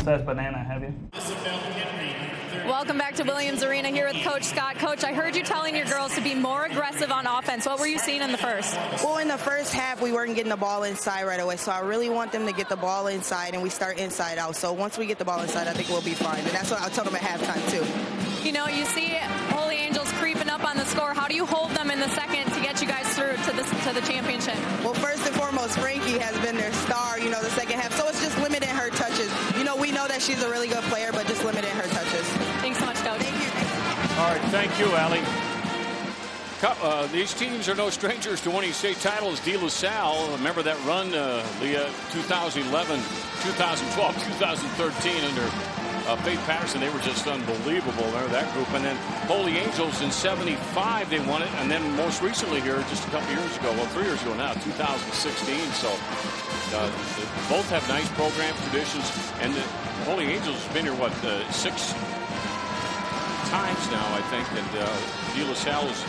Says banana, have you? Isabel Henry. Welcome back to Williams Arena here with Coach Scott. Coach, I heard you telling your girls to be more aggressive on offense. What were you seeing in the first? Well, in the first half, we weren't getting the ball inside right away, so I really want them to get the ball inside, and we start inside out. So once we get the ball inside, I think we'll be fine. And that's what I told them at halftime, too. You know, you see Holy Angels creeping up on the score. How do you hold them in the second to get you guys through to the championship? Well, first and foremost, Frankie has been their star, you know, the second half. So it's just limiting her touches. You know, we know that she's a really good player, but just limiting her touches. Thanks so much, Coach. Thank you. All right, thank you, Allie. These teams are no strangers to winning state titles. DeLaSalle, remember that run, Leah, 2011, 2012, 2013 under Faith Patterson. They were just unbelievable. Remember that group. And then Holy Angels in 75, they won it. And then most recently here, just a couple years ago, well, 3 years ago now, 2016. So both have nice program traditions. And the Holy Angels has been here, what, 6 times now, I think. And DeLaSalle is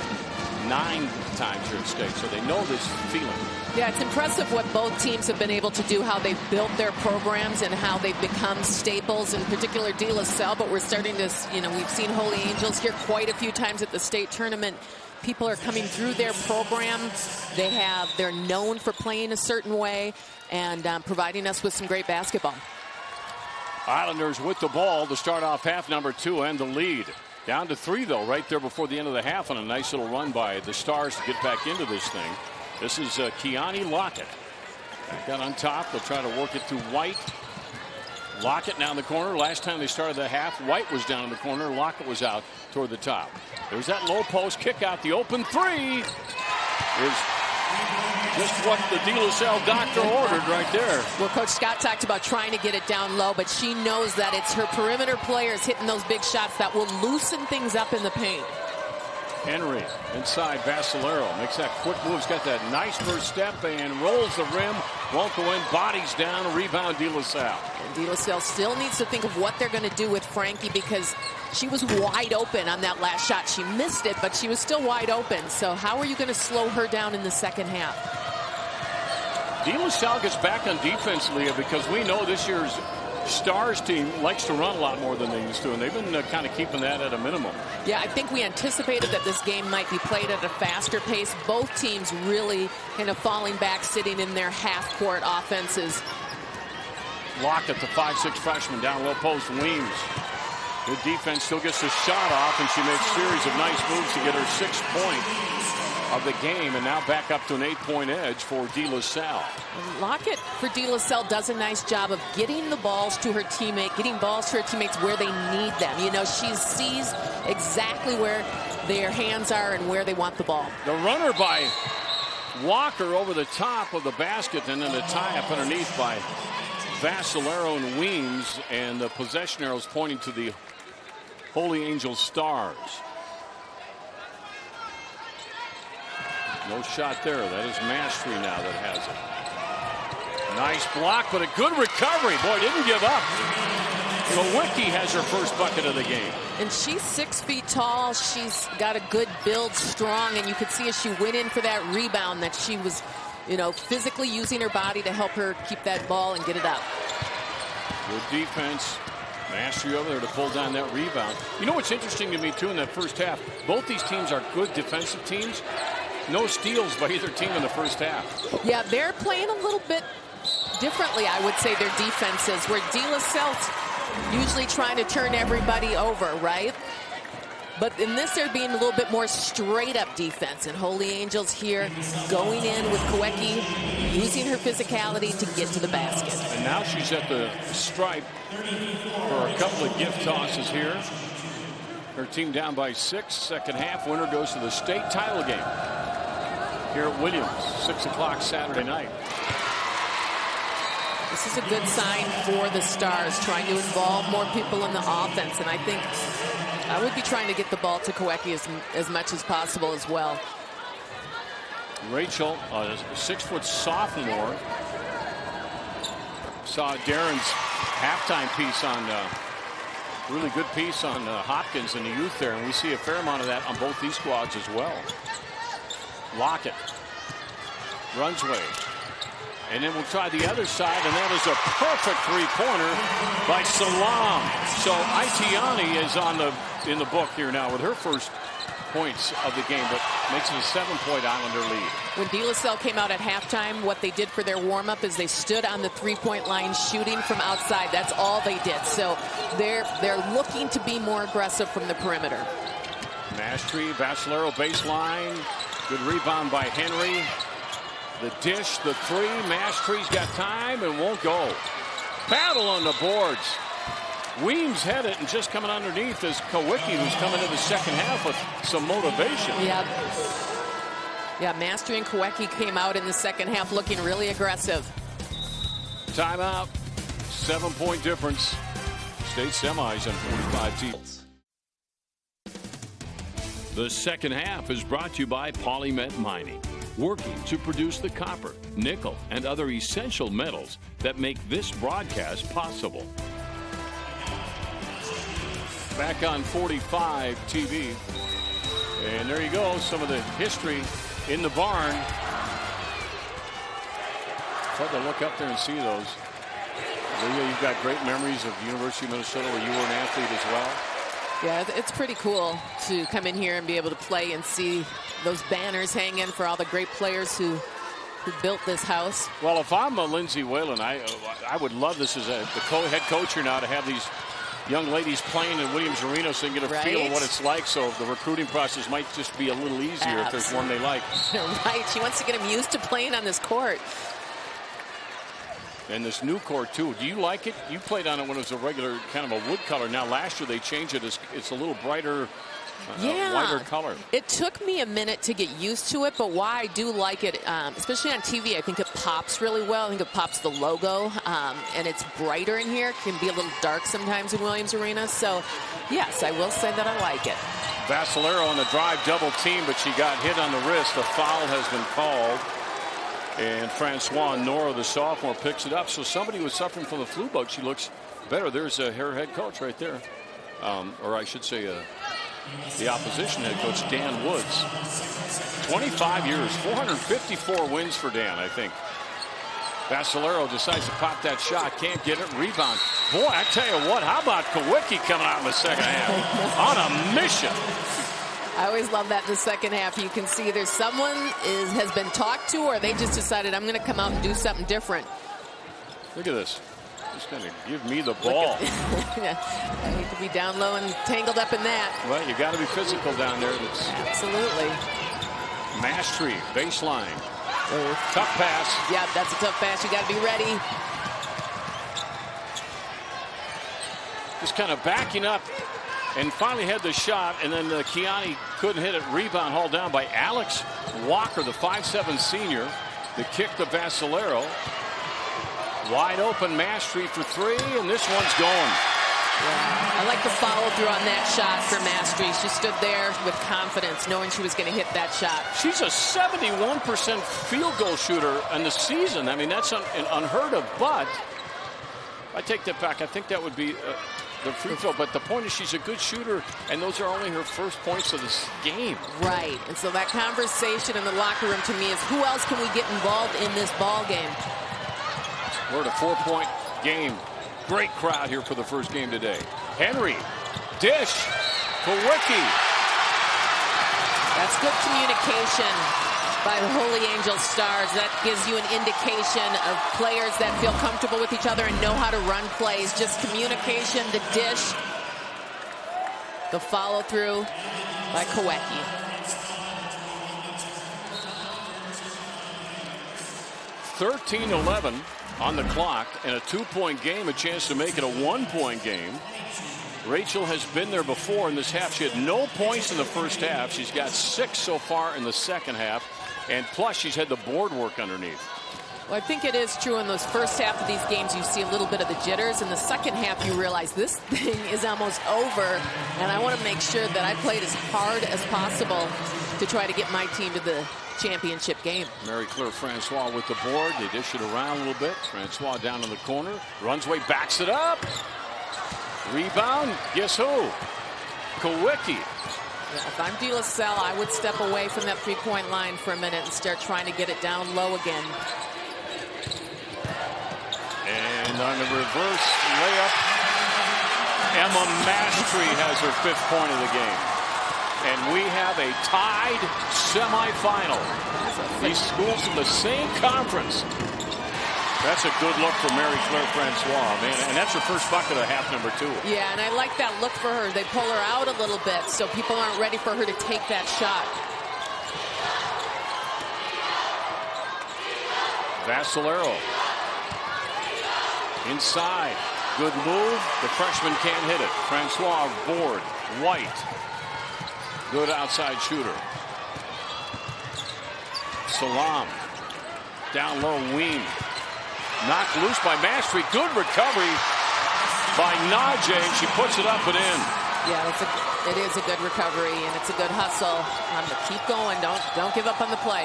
9 times here at state. So they know this feeling. Yeah, it's impressive what both teams have been able to do, how they've built their programs and how they've become staples, in particular DeLaSalle. But we're starting to, you know, we've seen Holy Angels here quite a few times at the state tournament. People are coming through their program. They're known for playing a certain way and providing us with some great basketball. Islanders with the ball to start off half number 2 and the lead. Down to 3, though, right there before the end of the half on a nice little run by the Stars to get back into this thing. This is Kiani Lockett. Got on top. They'll try to work it to White. Lockett now in the corner. Last time they started the half, White was down in the corner. Lockett was out toward the top. There's that low post kick out. The open 3 is just what the DeLaSalle doctor ordered right there. Well, Coach Scott talked about trying to get it down low, but she knows that it's her perimeter players hitting those big shots that will loosen things up in the paint. Henry inside. Vascellaro makes that quick move. He's got that nice first step and rolls the rim. Won't go in. Bodies down. Rebound DeLaSalle. And DeLaSalle still needs to think of what they're going to do with Frankie, because she was wide open on that last shot. She missed it, but she was still wide open. So how are you going to slow her down in the second half? DeLaSalle gets back on defense, Leah, because we know this year's Stars team likes to run a lot more than they used to, and they've been kind of keeping that at a minimum. Yeah, I think we anticipated that this game might be played at a faster pace. Both teams really kind of falling back, sitting in their half-court offenses. Lockett, the 5'6" freshman, down low post. Weems, good defense, still gets the shot off, and she makes a series of nice moves to get her 6th point of the game, and now back up to an 8-point edge for DeLaSalle. Lockett for DeLaSalle does a nice job of getting the balls to her teammate, getting balls to her teammates where they need them. You know, she sees exactly where their hands are and where they want the ball. The runner by Walker over the top of the basket, and then a tie-up underneath by Vascellaro and Weems, and the possession arrows pointing to the Holy Angels Stars. No shot there. That is Mastre now that has it. Nice block, but a good recovery. Boy, didn't give up. Lewicki has her first bucket of the game. And she's 6 feet tall. She's got a good build, strong, and you could see as she went in for that rebound that she was, you know, physically using her body to help her keep that ball and get it up. Good defense. Mastre over there to pull down that rebound. You know what's interesting to me, too, in that first half? Both these teams are good defensive teams. No steals by either team in the first half. Yeah, they're playing a little bit differently, I would say, their defenses, where DeLaSalle's usually trying to turn everybody over, right? But in this, they're being a little bit more straight-up defense. And Holy Angels here going in with Kawecki, using her physicality to get to the basket. And now she's at the stripe for a couple of gift tosses here. Her team down by 6, second half. Winner goes to the state title game here at Williams, 6 o'clock Saturday night. This is a good sign for the Stars, trying to involve more people in the offense. And I think I would be trying to get the ball to Kawecki as much as possible as well. Rachel, a 6-foot sophomore, saw Darren's halftime piece on, really good piece on Hopkins and the youth there. And we see a fair amount of that on both these squads as well. Lockett runs away. And then we'll try the other side, and that is a perfect three-pointer by Salam. So Itiani is in the book here now with her first points of the game, but makes it a 7-point Islander lead. When DeLaSalle came out at halftime, what they did for their warm-up is they stood on the three-point line shooting from outside. That's all they did. So they're looking to be more aggressive from the perimeter. Mastre, Vascellaro baseline. Good rebound by Henry. The dish, the three. Mastre's got time and won't go. Battle on the boards. Weems had it, and just coming underneath is Kawecki, who's coming in the second half with some motivation. Yeah, Mastre and Kawecki came out in the second half looking really aggressive. Timeout. 7-point difference. State semis on 45 teams. The second half is brought to you by Polymet Mining, working to produce the copper, nickel, and other essential metals that make this broadcast possible. Back on 45 TV. And there you go, some of the history in the barn. Fun to look up there and see those. Leah, you've got great memories of the University of Minnesota where you were an athlete as well. Yeah, it's pretty cool to come in here and be able to play and see those banners hanging for all the great players who built this house. Well, if I'm a Lindsay Whalen, I would love this as the head coach here now to have these young ladies playing in Williams Arena so they can get a feel of what it's like. So the recruiting process might just be a little easier if there's one they like. Right. She wants to get them used to playing on this court. And this new court, too. Do you like it? You played on it when it was a regular kind of a wood color. Now, last year they changed it. It's a little brighter, whiter color. It took me a minute to get used to it, but why I do like it, especially on TV, I think it pops really well. I think it pops the logo, and it's brighter in here. It can be a little dark sometimes in Williams Arena. So, yes, I will say that I like it. Vascellaro on the drive double team, but she got hit on the wrist. A foul has been called. And Francois, Nora, the sophomore, picks it up. So somebody was suffering from the flu bug. She looks better. There's her head coach right there. Or I should say the opposition head coach, Dan Woods. 25 years, 454 wins for Dan, I think. Vascellaro decides to pop that shot. Can't get it. Rebound. Boy, I tell you what, how about Kawecki coming out in the second half? On a mission. I always love that in the second half. You can see either someone has been talked to or they just decided I'm going to come out and do something different. Look at this. Just going to give me the ball. I need to be down low and tangled up in that. Well, you got to be physical down there. Absolutely. Mastre, baseline. Tough pass. Yeah, that's a tough pass. You got to be ready. Just kind of backing up. And finally had the shot, and then Kiani couldn't hit it. Rebound hauled down by Alex Walker, the 5'7" senior. The kick to Vascellaro. Wide open Mastre for three, and this one's going. Yeah, I like the follow through on that shot for Mastre. She stood there with confidence, knowing she was going to hit that shot. She's a 71% field goal shooter in the season. I mean, that's unheard of, but I take that back. I think that would be the free throw, but the point is she's a good shooter, and those are only her first points of this game. Right, and so that conversation in the locker room to me is who else can we get involved in this ball game? We're at a 4-point game. Great crowd here for the first game today. Henry, dish, Kawecki. That's good communication by the Holy Angels Stars. That gives you an indication of players that feel comfortable with each other and know how to run plays. Just communication, the dish. The follow through by Kowecki. 13-11 on the clock, and a 2-point game, a chance to make it a 1-point game. Rachel has been there before in this half. She had no points in the first half. She's got 6 so far in the second half, and plus she's had the board work underneath. Well, I think it is true in those first half of these games you see a little bit of the jitters. In the second half you realize this thing is almost over, and I want to make sure that I played as hard as possible to try to get my team to the championship game. Mary Claire Francois with the board. They dish it around a little bit. Francois down in the corner. Runsway backs it up. Rebound. Guess who? Kowecki. Yeah, if I'm DeLaSalle, I would step away from that three-point line for a minute and start trying to get it down low again. And on the reverse layup, Emma Mastre has her 5th point of the game. And we have a tied semifinal. These schools from the same conference. That's a good look for Mary Claire Francois, man. And that's her first bucket of half number 2. Yeah, and I like that look for her. They pull her out a little bit so people aren't ready for her to take that shot. Vascellaro. Inside. Good move. The freshman can't hit it. Francois board. White. Good outside shooter. Salam. Down low, Weems. Knocked loose by Mastre. Good recovery by Najee. She puts it up and in. Yeah, it is a good recovery, and it's a good hustle. Keep going. Don't give up on the play.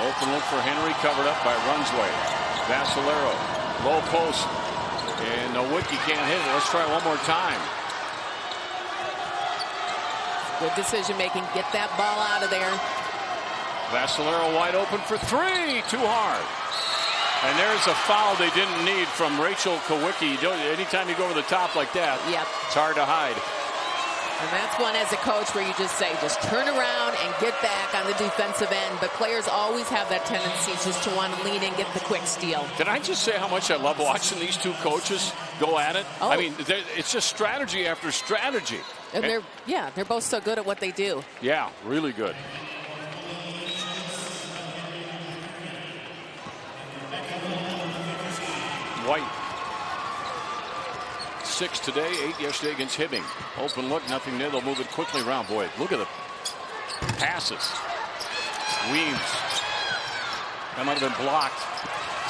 Open look for Henry, covered up by Runsway. Vascellaro. Low post. And Nowicki can't hit it. Let's try one more time. Good decision making. Get that ball out of there. Vascellaro wide open for 3. Too hard. And there's a foul they didn't need from Rachel Kowecki. Anytime you go over the top like that, yep, it's hard to hide. And that's one as a coach where you just say, just turn around and get back on the defensive end. But players always have that tendency just to want to lean in, get the quick steal. Can I just say how much I love watching these two coaches go at it? Oh. I mean, it's just strategy after strategy. And they're both so good at what they do. Yeah, really good. White. 6 today, 8 yesterday against Hibbing. Open look, nothing there. They'll move it quickly around. Boy, look at the passes. Weems. That might have been blocked.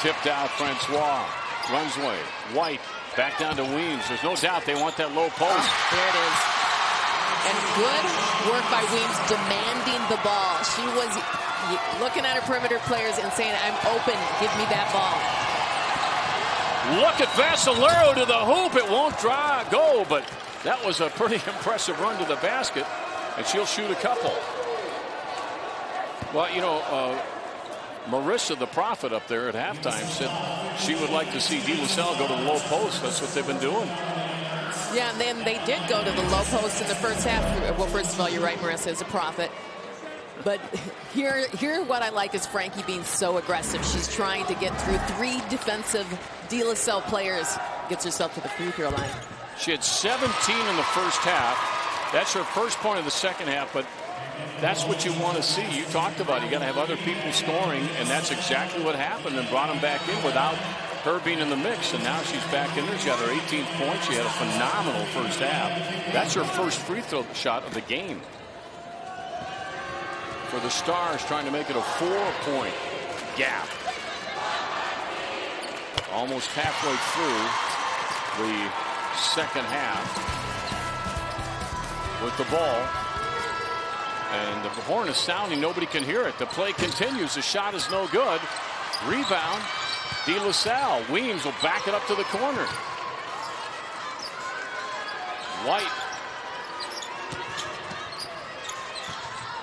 Tipped out, Francois. Runsway. White. Back down to Weems. There's no doubt they want that low post. There it is. And good work by Weems demanding the ball. She was looking at her perimeter players and saying, I'm open. Give me that ball. Look at Vascellaro to the hoop. It won't go, but that was a pretty impressive run to the basket, and she'll shoot a couple. Well, you know, Marissa, the prophet up there at halftime, said she would like to see DeLaSalle go to the low post. That's what they've been doing. Yeah, and then they did go to the low post in the first half. Well, first of all, you're right, Marissa is a prophet. But here what I like is Frankie being so aggressive. She's trying to get through 3 defensive DeLaSalle players. Gets herself to the free throw line. She had 17 in the first half. That's her first point of the second half, but that's what you want to see. You talked about it. You got to have other people scoring, and that's exactly what happened and brought them back in without her being in the mix. And now she's back in there. She got her 18th point. She had a phenomenal first half. That's her first free throw shot of the game. For the Stars, trying to make it a 4-point gap. Almost halfway through the second half with the ball. And the horn is sounding. Nobody can hear it. The play continues. The shot is no good. Rebound. DeLaSalle. Weems will back it up to the corner. White.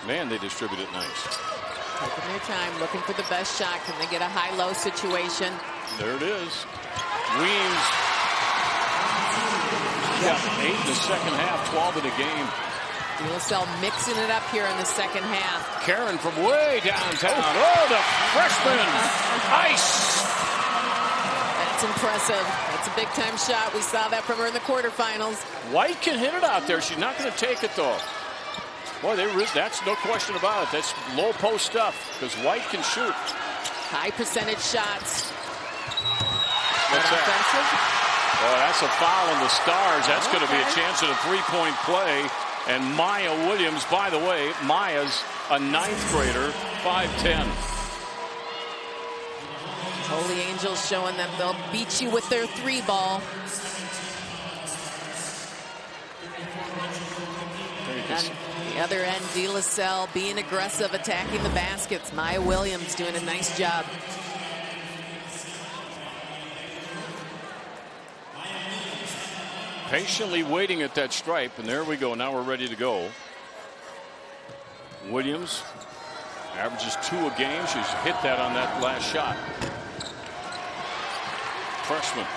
Man, they distribute it nice. Taking their time, looking for the best shot. Can they get a high-low situation? There it is. Weems. Yeah, 8 in the second half, 12 in the game. DeLaSalle mixing it up here in the second half. Karen from way downtown. Oh, the freshman. Ice. That's That's impressive. That's a big-time shot. We saw that from her in the quarterfinals. White can hit it out there. She's not going to take it, though. Boy, that's no question about it. That's low post stuff because White can shoot. High percentage shots. What's that? Offensive? Oh, that's a foul on the Stars. That's going to be a chance at a three-point play. And Maya Williams, by the way, Maya's a 9th grader, 5'10". Holy Angels showing them they'll beat you with their 3-ball. And the other end, DeLaSalle being aggressive, attacking the baskets. Maya Williams doing a nice job. Patiently waiting at that stripe, and there we go. Now we're ready to go. Williams averages 2 a game. She's hit that on that last shot. Freshman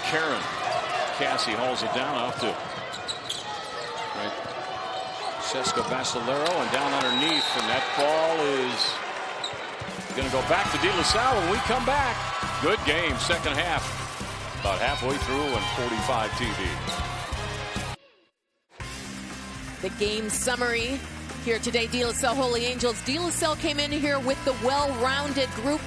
Karen Cassie hauls it down off to right. Seska Vascellaro and down underneath, and that ball is going to go back to DeLaSalle when we come back. Good game, second half. About halfway through and 45 TV. The game summary here today. DeLaSalle Holy Angels. DeLaSalle came in here with the well-rounded group.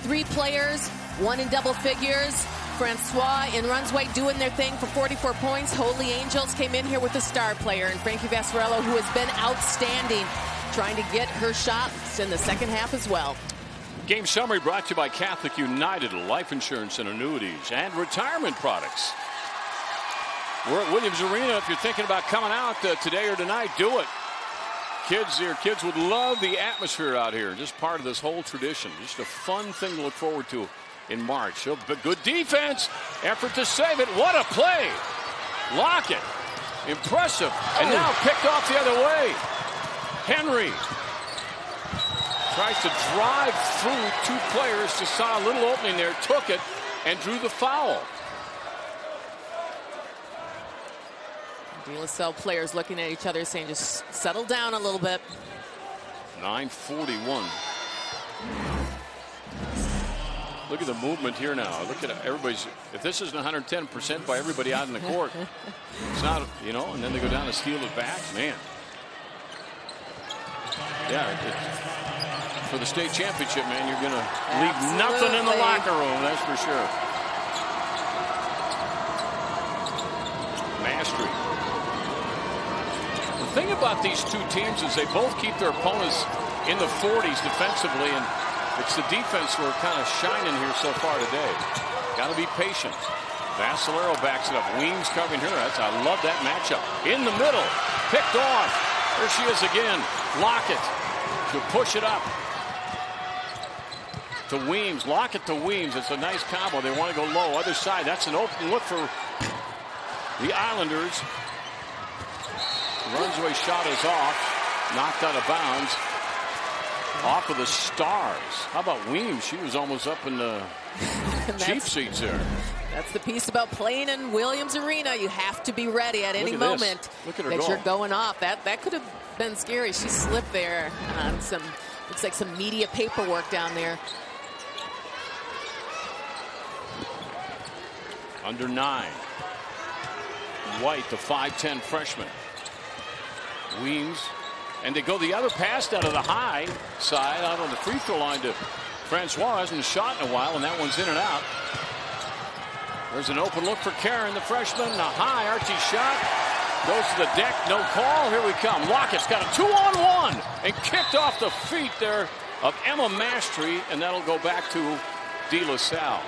3 players, 1 in double figures. Francois and Runsway doing their thing for 44 points. Holy Angels came in here with a star player, and Frankie Vascellaro, who has been outstanding, trying to get her shots in the second half as well. Game summary brought to you by Catholic United, life insurance and annuities and retirement products. We're at Williams Arena. If you're thinking about coming out today or tonight, do it. Your kids would love the atmosphere out here. Just part of this whole tradition. Just a fun thing to look forward to in March. But good defense. Effort to save it. What a play. Lockett. Impressive. And now picked off the other way. Henry tries to drive through 2 players. Just saw a little opening there. Took it and drew the foul. DeLaSalle players looking at each other saying just settle down a little bit. 9:41. Look at the movement here now. Look at everybody's. If this isn't 110% by everybody out in the court, it's not, you know, and then they go down and steal it back. Man. Yeah, for the state championship, man, you're going to leave nothing in the locker room, that's for sure. Mastre. The thing about these 2 teams is they both keep their opponents in the 40s defensively, and it's the defense we're kind of shining here so far today. Got to be patient. Vascellaro backs it up. Weems covering her. I love that matchup. In the middle. Picked off. There she is again. Lockett. She'll push it up to Weems. Lockett to Weems. It's a nice combo. They want to go low. Other side. That's an open look for the Islanders. Runsway shot is off. Knocked out of bounds. Off of the Stars. How about Weems? She was almost up in the cheap seats there. That's the piece about playing in Williams Arena. You have to be ready at any moment that you're going off. That could have been scary. She slipped there on looks like some media paperwork down there. Under 9. White, the 5'10" freshman. Weems. And they go the other pass down to the high side out on the free throw line to Francois. Hasn't shot in a while, and that one's in and out. There's an open look for Karen, the freshman. A high archy shot. Goes to the deck. No call. Here we come. Lockett's got a 2-on-1 and kicked off the feet there of Emma Mastre, and that'll go back to DeLaSalle.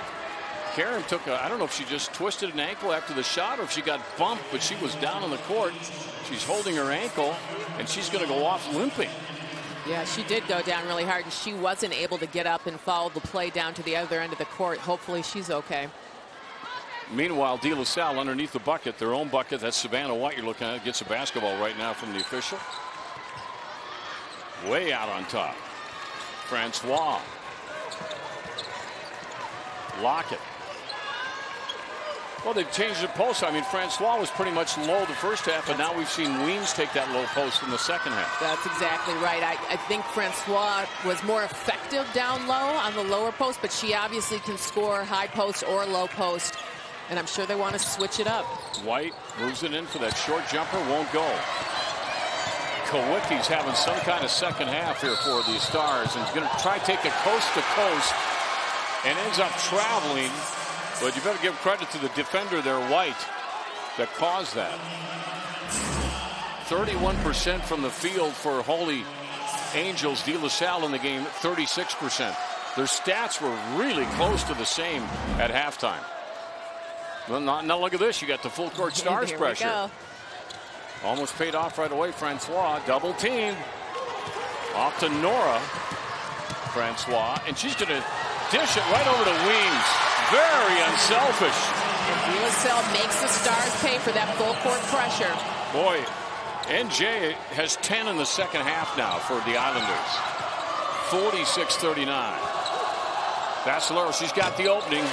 Karen took I don't know if she just twisted an ankle after the shot or if she got bumped, but she was down on the court. She's holding her ankle, and she's going to go off limping. Yeah, she did go down really hard, and she wasn't able to get up and follow the play down to the other end of the court. Hopefully she's okay. Meanwhile, DeLaSalle underneath the bucket, their own bucket. That's Savannah White you're looking at. Gets a basketball right now from the official. Way out on top. Francois. Lockett. Well, they've changed the post. I mean, Francois was pretty much low the first half, and now we've seen Weems take that low post in the second half. That's exactly right. I think Francois was more effective down low on the lower post, but she obviously can score high post or low post, and I'm sure they want to switch it up. White moves it in for that short jumper, won't go. Kowicki's having some kind of second half here for the Stars, and he's going to try to take it coast to coast, and ends up traveling. But you better give credit to the defender there, White, that caused that. 31% from the field for Holy Angels. DeLaSalle in the game, 36%. Their stats were really close to the same at halftime. Well, now look at this. You got the full court Stars pressure. Almost paid off right away. Francois double teamed. Off to Nora. Francois, and she's going to dish it right over to Weems. Very unselfish. And DeLaSalle makes the Stars pay for that full court pressure. Boy, NJ has 10 in the second half now for the Islanders. 46-39. Vascellaro, she's got the opening.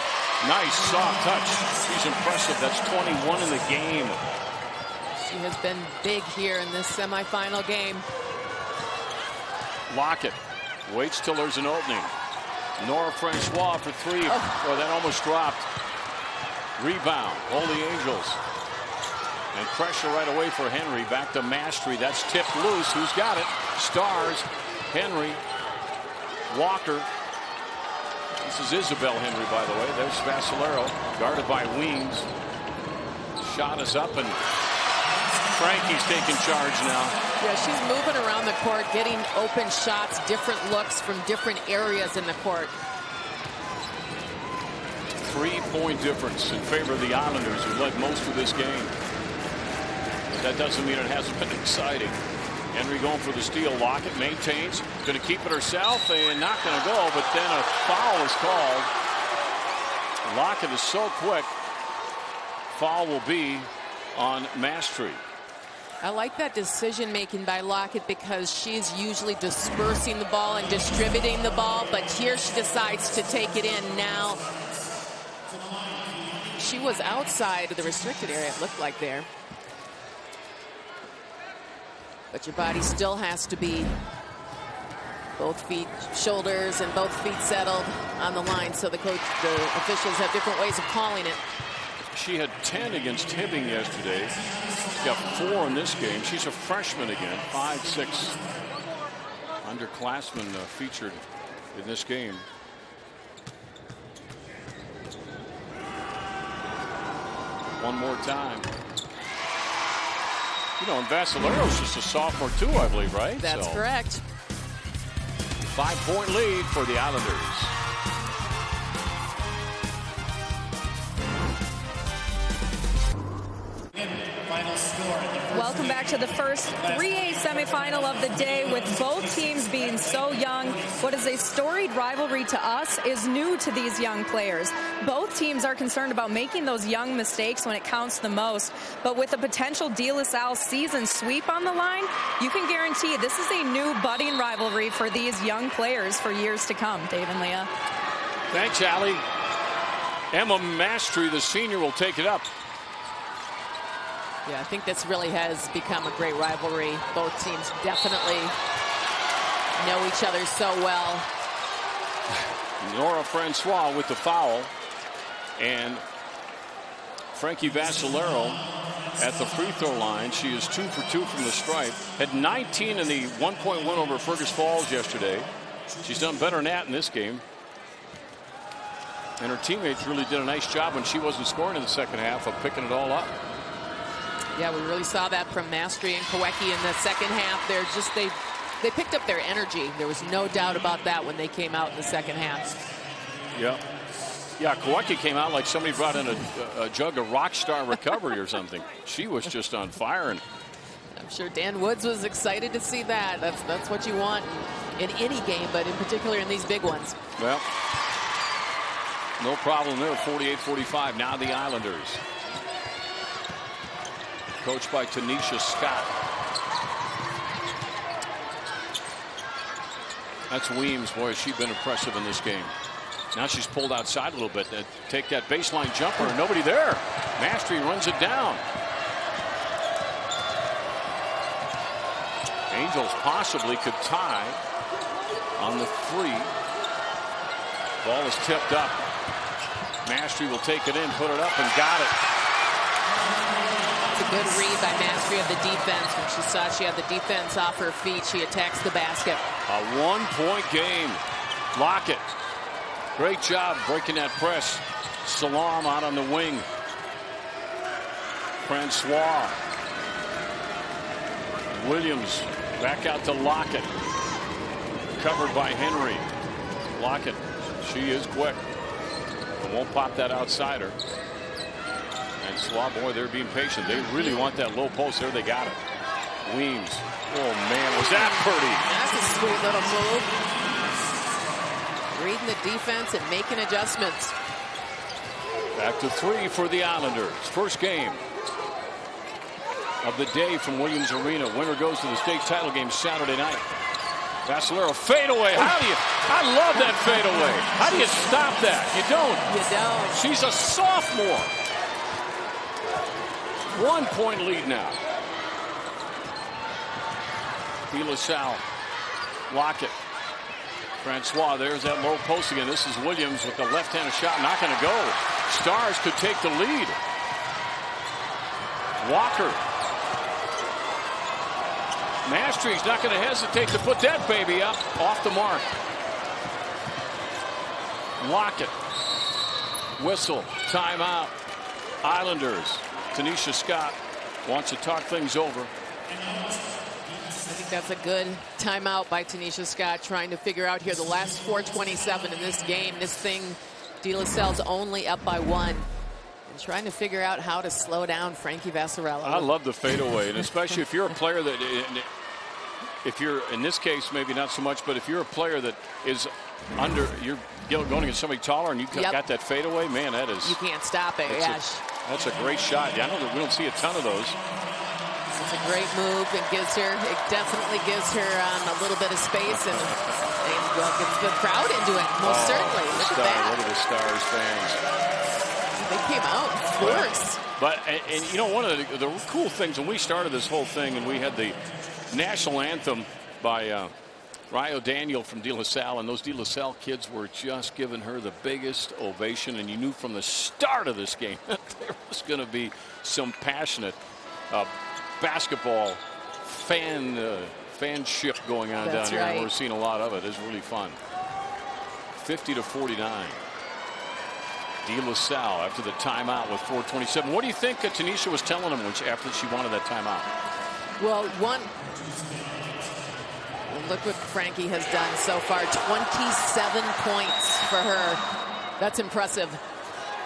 Nice soft touch. She's impressive. That's 21 in the game. She has been big here in this semifinal game. Lockett waits till there's an opening. Nora Francois for three. Oh, that almost dropped. Rebound. Holy Angels. And pressure right away for Henry. Back to Mastre. That's tipped loose. Who's got it? Stars. Henry. Walker. This is Isabel Henry, by the way. There's Vascellaro. Guarded by Weems. Shot is up, and Frankie's taking charge now. Yeah, she's moving around the court, getting open shots, different looks from different areas in the court. 3-point difference in favor of the Islanders, who led most of this game. But that doesn't mean it hasn't been exciting. Henry going for the steal. Lockett maintains. Going to keep it herself and not going to go, but then a foul is called. Lockett is so quick. Foul will be on Mastre. I like that decision making by Lockett because she's usually dispersing the ball and distributing the ball, but here she decides to take it in now. She was outside of the restricted area, it looked like there. But your body still has to be both feet, shoulders, and both feet settled on the line, so the officials have different ways of calling it. She had 10 against Hibbing yesterday. She's got 4 in this game. She's a freshman again. 5'6" underclassmen featured in this game. One more time. You know, and Vascellaro's just a sophomore too, I believe, right? That's correct. 5-point lead for the Islanders. Welcome back to the first 3A semifinal of the day, with both teams being so young. What is a storied rivalry to us is new to these young players. Both teams are concerned about making those young mistakes when it counts the most. But with a potential DeLaSalle season sweep on the line, you can guarantee this is a new budding rivalry for these young players for years to come. Dave and Leah. Thanks, Allie. Emma Mastre, the senior, will take it up. Yeah, I think this really has become a great rivalry. Both teams definitely know each other so well. Nora Francois with the foul. And Frankie Vascellaro at the free throw line. She is 2 for 2 from the stripe. Had 19 in the 1-point win over Fergus Falls yesterday. She's done better than that in this game. And her teammates really did a nice job when she wasn't scoring in the second half of picking it all up. Yeah, we really saw that from Mastre and Kowicki in the second half. They're just, they picked up their energy. There was no doubt about that when they came out in the second half. Yeah. Yeah, Kowicki came out like somebody brought in a jug of Rockstar Recovery or something. She was just on fire. And I'm sure Dan Woods was excited to see that. That's what you want in any game, but in particular in these big ones. Well, no problem there. 48-45. Now the Islanders. Coached by Tanisha Scott. That's Weems. Boy, she's been impressive in this game. Now she's pulled outside a little bit to take that baseline jumper. Nobody there. Mastre runs it down. Angels possibly could tie on the 3. Ball is tipped up. Mastre will take it in, put it up, and got it. It's a good read by Mastre of the defense. When she saw she had the defense off her feet, she attacks the basket. A 1-point game. Lockett. Great job breaking that press. Salam out on the wing. Francois. Williams back out to Lockett. Covered by Henry. Lockett. She is quick. Won't pop that outsider. And Swab, boy, they're being patient. They really want that low post. There they got it. Weems. Oh, man, was that pretty? That's a sweet little move. Reading the defense and making adjustments. Back to 3 for the Islanders. First game of the day from Williams Arena. Winner goes to the state title game Saturday night. Vascellaro fadeaway. How do you? I love that fadeaway. How do you stop that? You don't. You don't. She's a sophomore. 1-point lead now. DeLaSalle. Lockett. Francois, there's that low post again. This is Williams with the left-handed shot. Not going to go. Stars could take the lead. Walker. Mastre's not going to hesitate to put that baby up off the mark. Lockett. Whistle. Timeout. Islanders. Tanisha Scott wants to talk things over. I think that's a good timeout by Tanisha Scott, trying to figure out here the last 4:27 in this game. This thing, DeLaSalle's only up by 1. And trying to figure out how to slow down Frankie Vascellaro. I love the fadeaway, and especially if you're a player that, if you're, in this case, maybe not so much, but if you're a player that is under, you're going against somebody taller and you got that fadeaway, man, that is. You can't stop it. That's a great shot. Yeah, I know that we don't see a ton of those. It's a great move. It definitely gives her a little bit of space and gets the crowd into it. Most certainly. Look at that. Look at the Stars fans. They came out in force. But and you know, one of the cool things when we started this whole thing and we had the National Anthem by Rio Daniel from DeLaSalle, and those DeLaSalle kids were just giving her the biggest ovation, and you knew from the start of this game that there was going to be some passionate basketball fanship going on down here. And we're seeing a lot of it. It's really fun. 50-49. DeLaSalle after the timeout with 4:27. What do you think Tanisha was telling him after she wanted that timeout? Well, look what Frankie has done so far. 27 points for her. That's impressive.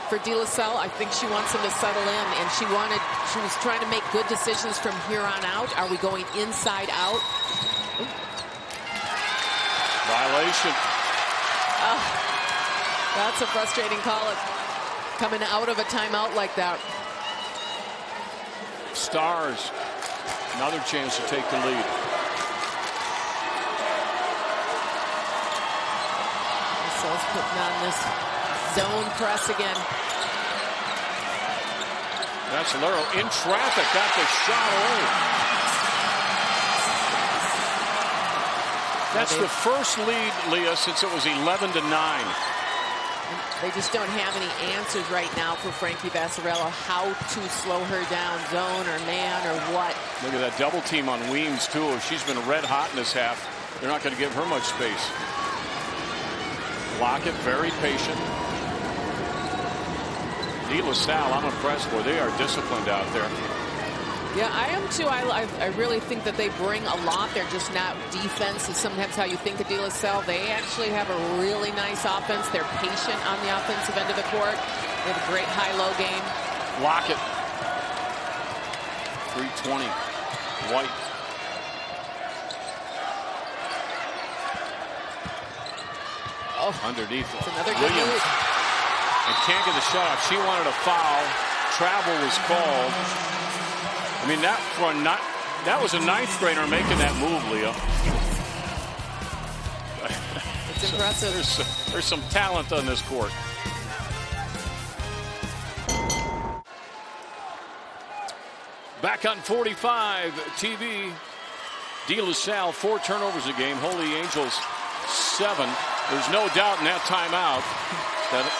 For DeLaSalle, I think she wants him to settle in, and she was trying to make good decisions from here on out. Are we going inside out? Violation. That's a frustrating call, coming out of a timeout like that. Stars, another chance to take the lead. Vascell's putting on this zone press again. Vascellaro in traffic, got the shot away. That's the first lead, Leah, since it was 11-9. They just don't have any answers right now for Frankie Vascellaro, how to slow her down, zone or man or what. Look at that double team on Weems, too. She's been red hot in this half. They're not going to give her much space. Lockett, very patient. DeLaSalle, I'm impressed with. They are disciplined out there. Yeah, I am too. I really think that they bring a lot. They're just not defense is sometimes how you think of DeLaSalle. They actually have a really nice offense. They're patient on the offensive end of the court. They have a great high-low game. Lockett. 3:20. White. Underneath. It's another good move. And can't get the shot off. She wanted a foul. Travel was called. I mean, that was a 9th grader making that move, Leah. It's impressive. There's some talent on this court. Back on 45 TV. DeLaSalle 4 turnovers a game. Holy Angels 7. There's no doubt in that timeout that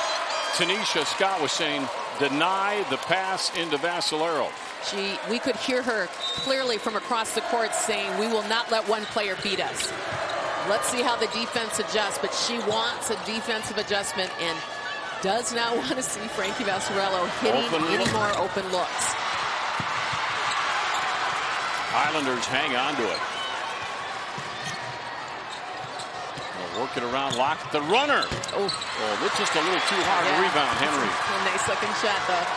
Tanisha Scott was saying deny the pass into Vascellaro. We could hear her clearly from across the court saying we will not let one player beat us. Let's see how the defense adjusts, but she wants a defensive adjustment and does not want to see Frankie Vascellaro hitting any more open looks. Islanders hang on to it. They'll work it around, lock the runner. Oh, that's just a little too hard to rebound, Henry. A nice looking shot, though.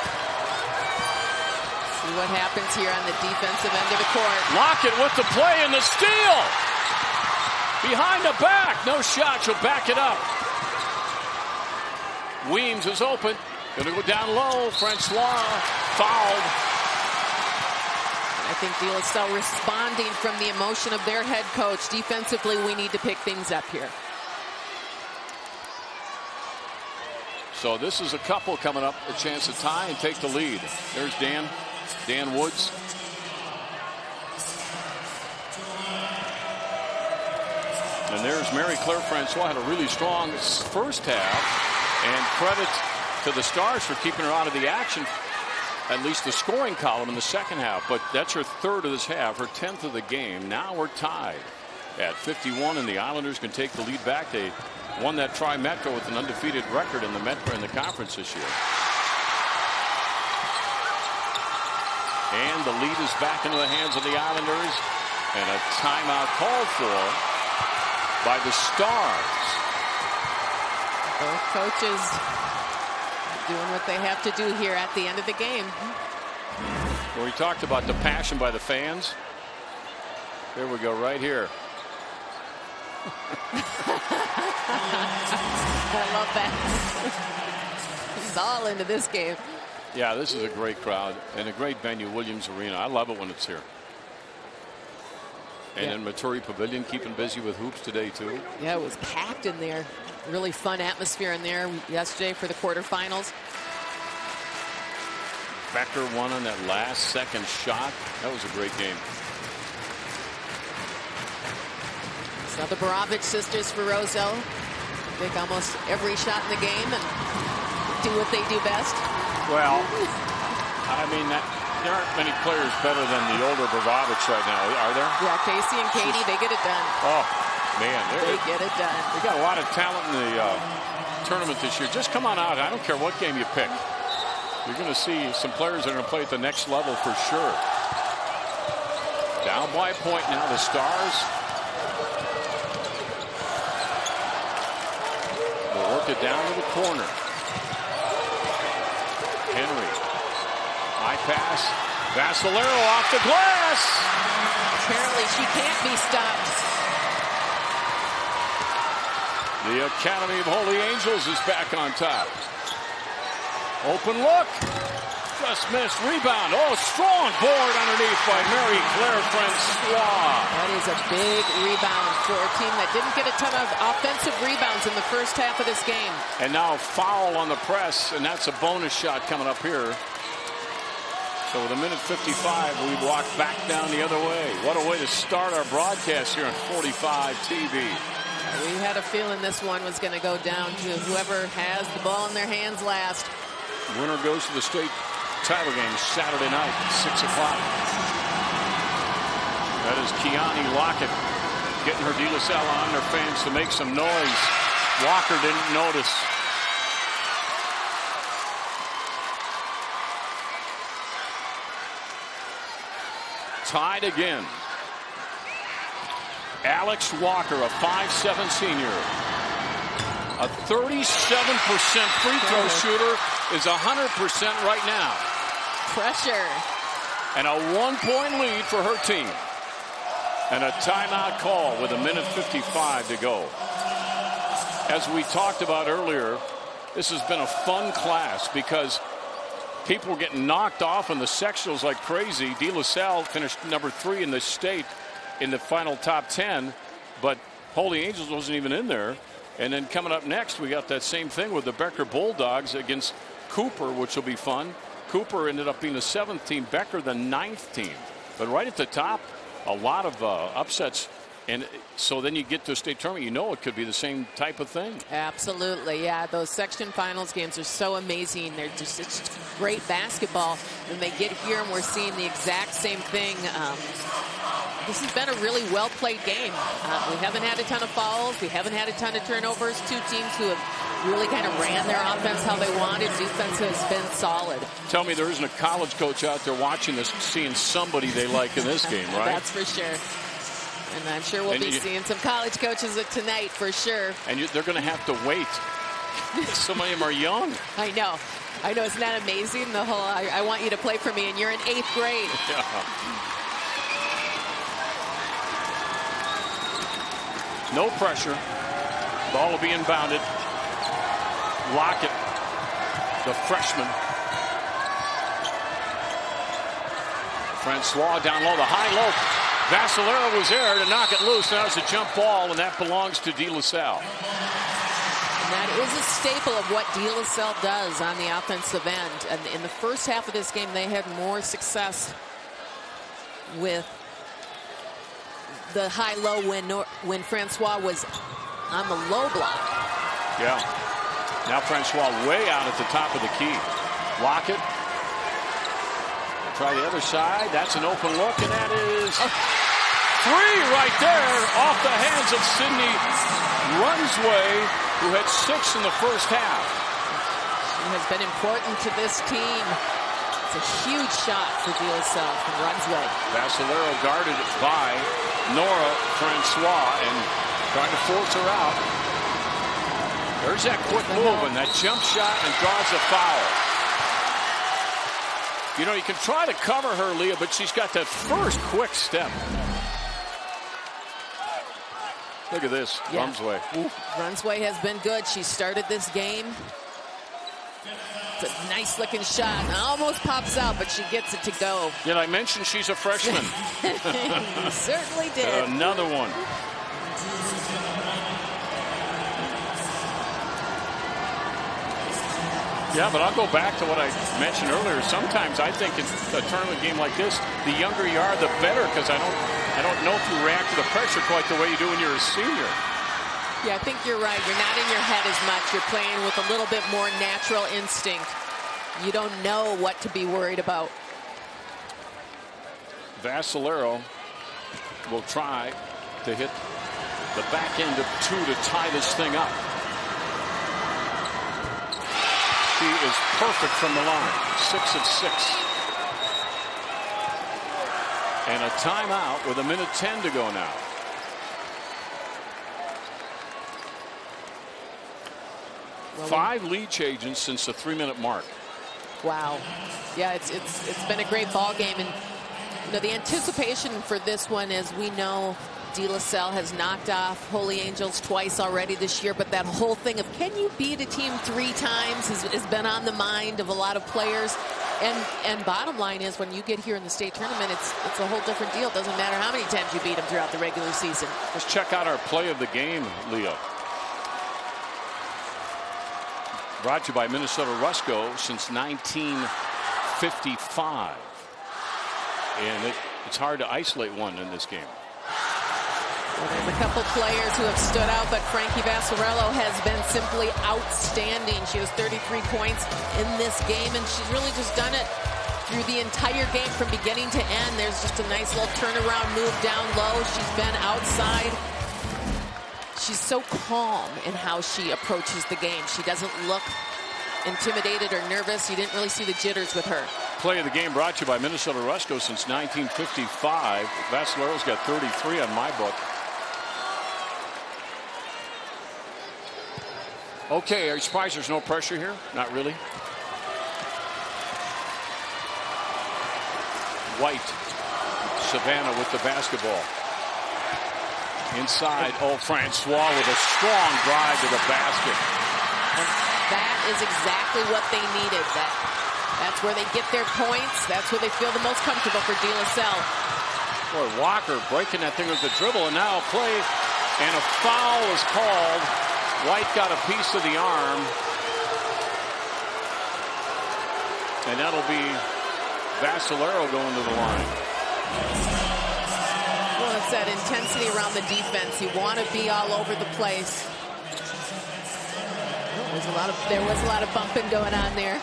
See what happens here on the defensive end of the court. Lockett with the play and the steal. Behind the back. No shot. She'll back it up. Weems is open. Going to go down low. Francois fouled. I think DeLaSalle responding from the emotion of their head coach. Defensively, we need to pick things up here. So this is a couple coming up, a chance to tie and take the lead. There's Dan Woods. And there's Mary Claire Francois. Had a really strong first half. And credit to the Stars for keeping her out of the action, at least the scoring column in the second half. But that's her third of this half, her 10th of the game. Now we're tied at 51, and the Islanders can take the lead back. They won that Tri-Metro with an undefeated record in the Metro in the conference this year. And the lead is back into the hands of the Islanders, and a timeout called for by the Stars. Both coaches doing what they have to do here at the end of the game. Well, we talked about the passion by the fans. There we go, right here. I love that. He's all into this game. Yeah, this is a great crowd and a great venue, Williams Arena. I love it when it's here. And then Maturi Pavilion keeping busy with hoops today, too. Yeah, it was packed in there. Really fun atmosphere in there yesterday for the quarterfinals. Becker won on that last second shot. That was a great game. So the Borovich sisters for Roselle take almost every shot in the game and do what they do best. Well, I mean, there aren't many players better than the older Borovich right now, are there? Yeah, Casey and Katie, they get it done. Oh, man. They get it done. We got a lot of talent in the tournament this year. Just come on out. I don't care what game you pick. You're going to see some players that are going to play at the next level for sure. Down by a point now, the Stars. They'll work it down to the corner. Henry. High pass. Vascellaro off the glass. Apparently she can't be stopped. The Academy of Holy Angels is back on top. Open look. Just missed. Rebound. Oh, strong board underneath by Mary Claire Francois. That is a big rebound for a team that didn't get a ton of offensive rebounds in the first half of this game. And now a foul on the press, and that's a bonus shot coming up here. So with a minute 55, we walk back down the other way. What a way to start our broadcast here on 45 TV. We had a feeling this one was going to go down to whoever has the ball in their hands last. Winner goes to the state title game Saturday night at 6 o'clock. That is Keani Lockett getting her DeLaSalle on their fans to make some noise. Walker didn't notice. Tied again. Alex Walker, a 5'7" senior. A 37% free throw shooter is 100% right now. Pressure. And a 1-point lead for her team. And a timeout call with a minute 55 to go. As we talked about earlier, this has been a fun class because people were getting knocked off in the sectionals like crazy. DeLaSalle finished number 3 in the state in the final top 10, but Holy Angels wasn't even in there. And then coming up next, we got that same thing with the Becker Bulldogs against Cooper, which will be fun. Cooper ended up being the 7th team, Becker the 9th team. But right at the top, a lot of upsets. And so then you get to a state tournament, you know it could be the same type of thing. Absolutely, yeah. Those section finals games are so amazing. They're just, it's great basketball. And they get here and we're seeing the exact same thing. This has been a really well-played game. We haven't had a ton of fouls. We haven't had a ton of turnovers. Two teams who have really kind of ran their offense how they wanted. Defense has been solid. Tell me there isn't a college coach out there watching this, seeing somebody they like in this game, right? That's for sure. And I'm sure we'll be seeing some college coaches tonight for sure. And they're going to have to wait. So many of them are young. I know. Isn't that amazing? The whole, I want you to play for me, and you're in 8th grade. Yeah. No pressure. Ball will be inbounded. Lockett, the freshman. Francois down low, the high-low. Vascellaro was there to knock it loose. Now it's a jump ball, and that belongs to DeLaSalle. And that is a staple of what DeLaSalle does on the offensive end. And in the first half of this game, they had more success with the high-low when Francois was on the low block. Yeah. Now Francois way out at the top of the key. Lockett. Try the other side. That's an open look, and that is three right there off the hands of Sydney Runsway, who had 6 in the first half. She has been important to this team. It's a huge shot for DeLaSalle from Runsway. Vascellaro guarded by Nora Francois and trying to force her out. There's that quick move and that jump shot and draws a foul. You know, you can try to cover her, Leah, but she's got that first quick step. Look at this, yeah. Runsway. Runsway has been good. She started this game. It's a nice looking shot. Almost pops out, but she gets it to go. Did I mention she's a freshman? You certainly did. Another one. Yeah, but I'll go back to what I mentioned earlier. Sometimes I think in a tournament game like this, the younger you are, the better, because I don't know if you react to the pressure quite the way you do when you're a senior. Yeah, I think you're right. You're not in your head as much. You're playing with a little bit more natural instinct. You don't know what to be worried about. Vascellaro will try to hit the back end of 2 to tie this thing up. She is perfect from the line. 6 of 6. And a timeout with 1:10 to go now. Well, 5 lead changes since the 3-minute mark. Wow. Yeah, it's been a great ball game, and you know the anticipation for this one is we know DeLaSalle has knocked off Holy Angels twice already this year, but that whole thing of can you beat a team 3 times has been on the mind of a lot of players. And bottom line is when you get here in the state tournament, it's a whole different deal. It doesn't matter how many times you beat them throughout the regular season. Let's check out our play of the game, Leo. Brought to you by Minnesota Rusco since 1955. And it's hard to isolate one in this game. Well, there's a couple players who have stood out, but Frankie Vascellaro has been simply outstanding. She has 33 points in this game, and she's really just done it through the entire game from beginning to end. There's just a nice little turnaround move down low. She's been outside. She's so calm in how she approaches the game. She doesn't look intimidated or nervous. You didn't really see the jitters with her. Play of the game brought to you by Minnesota Rusco since 1955. Vascellaro's got 33 on my book. Okay, are you surprised there's no pressure here? Not really. White, Savannah with the basketball. Inside, Francois with a strong drive to the basket. And that is exactly what they needed. That's where they get their points. That's where they feel the most comfortable for DeLaSalle. Boy, Walker breaking that thing with the dribble, and now play, and a foul is called. White got a piece of the arm. And that'll be Vascellaro going to the line. Well, it's that intensity around the defense. You want to be all over the place. There was a lot of bumping going on there.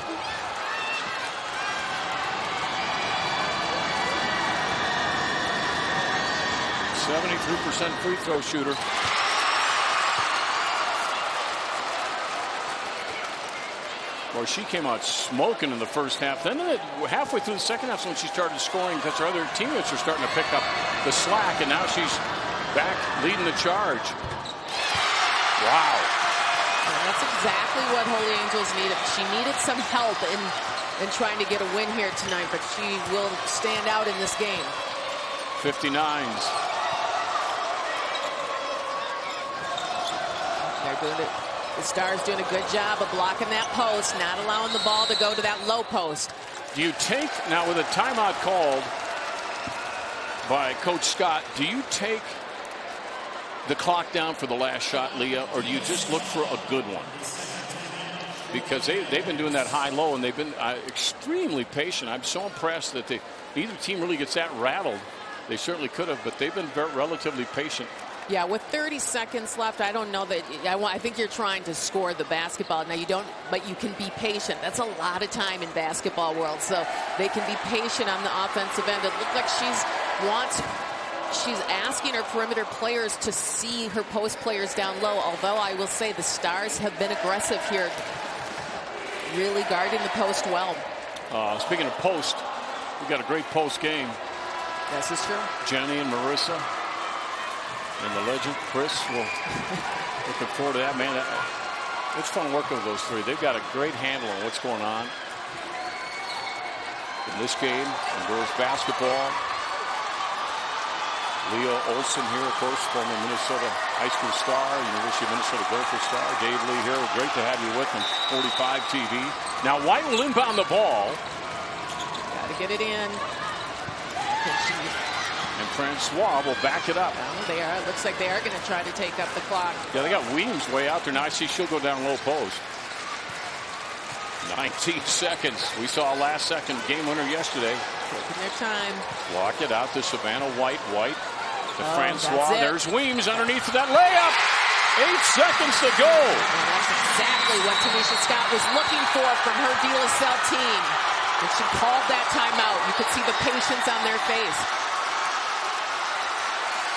.73% free throw shooter. Well, she came out smoking in the first half. Then halfway through the second half is when she started scoring because her other teammates are starting to pick up the slack, and now she's back leading the charge. Wow. And that's exactly what Holy Angels needed. She needed some help in trying to get a win here tonight, but she will stand out in this game. 59s. They're doing it. The Stars doing a good job of blocking that post, not allowing the ball to go to that low post. Do you take, now with a timeout called by Coach Scott, do you take the clock down for the last shot, Leah, or do you just look for a good one? Because they've been doing that high-low, and they've been extremely patient. I'm so impressed that neither team really gets that rattled. They certainly could have, but they've been relatively patient. Yeah, with 30 seconds left, I don't know that. I think you're trying to score the basketball. Now, you don't, but you can be patient. That's a lot of time in basketball world, so they can be patient on the offensive end. It looked like she's asking her perimeter players to see her post players down low, although I will say the Stars have been aggressive here, really guarding the post well. Speaking of post, we've got a great post game. This is true. Jenny and Marissa and the legend Chris. Well, looking forward to that, man. It's fun working with those three. They've got a great handle on what's going on in this game in girls basketball. Leah Olson here, of course, former Minnesota high school star, University of Minnesota Gopher star. Dave Lee here. Great to have you with him. 45 TV. Now White will inbound the ball. Got to get it in. And Francois will back it up. It looks like they are going to try to take up the clock. Yeah, they got Weems way out there. Now I see she'll go down low post. 19 seconds. We saw a last second game winner yesterday. Taking their time. Block it out to Savannah White. White to Francois. There's Weems underneath for that layup. 8 seconds to go. And that's exactly what Tanisha Scott was looking for from her DeLaSalle team. When she called that timeout, you could see the patience on their face.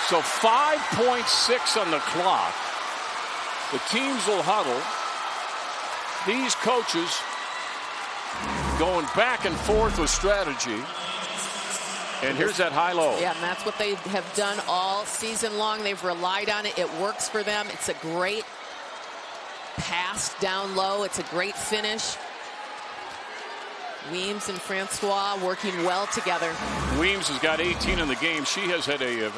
So 5.6 on the clock. The teams will huddle. These coaches going back and forth with strategy. And here's that high-low. Yeah, and that's what they have done all season long. They've relied on it. It works for them. It's a great pass down low. It's a great finish. Weems and Francois working well together. Weems has got 18 in the game. She has had a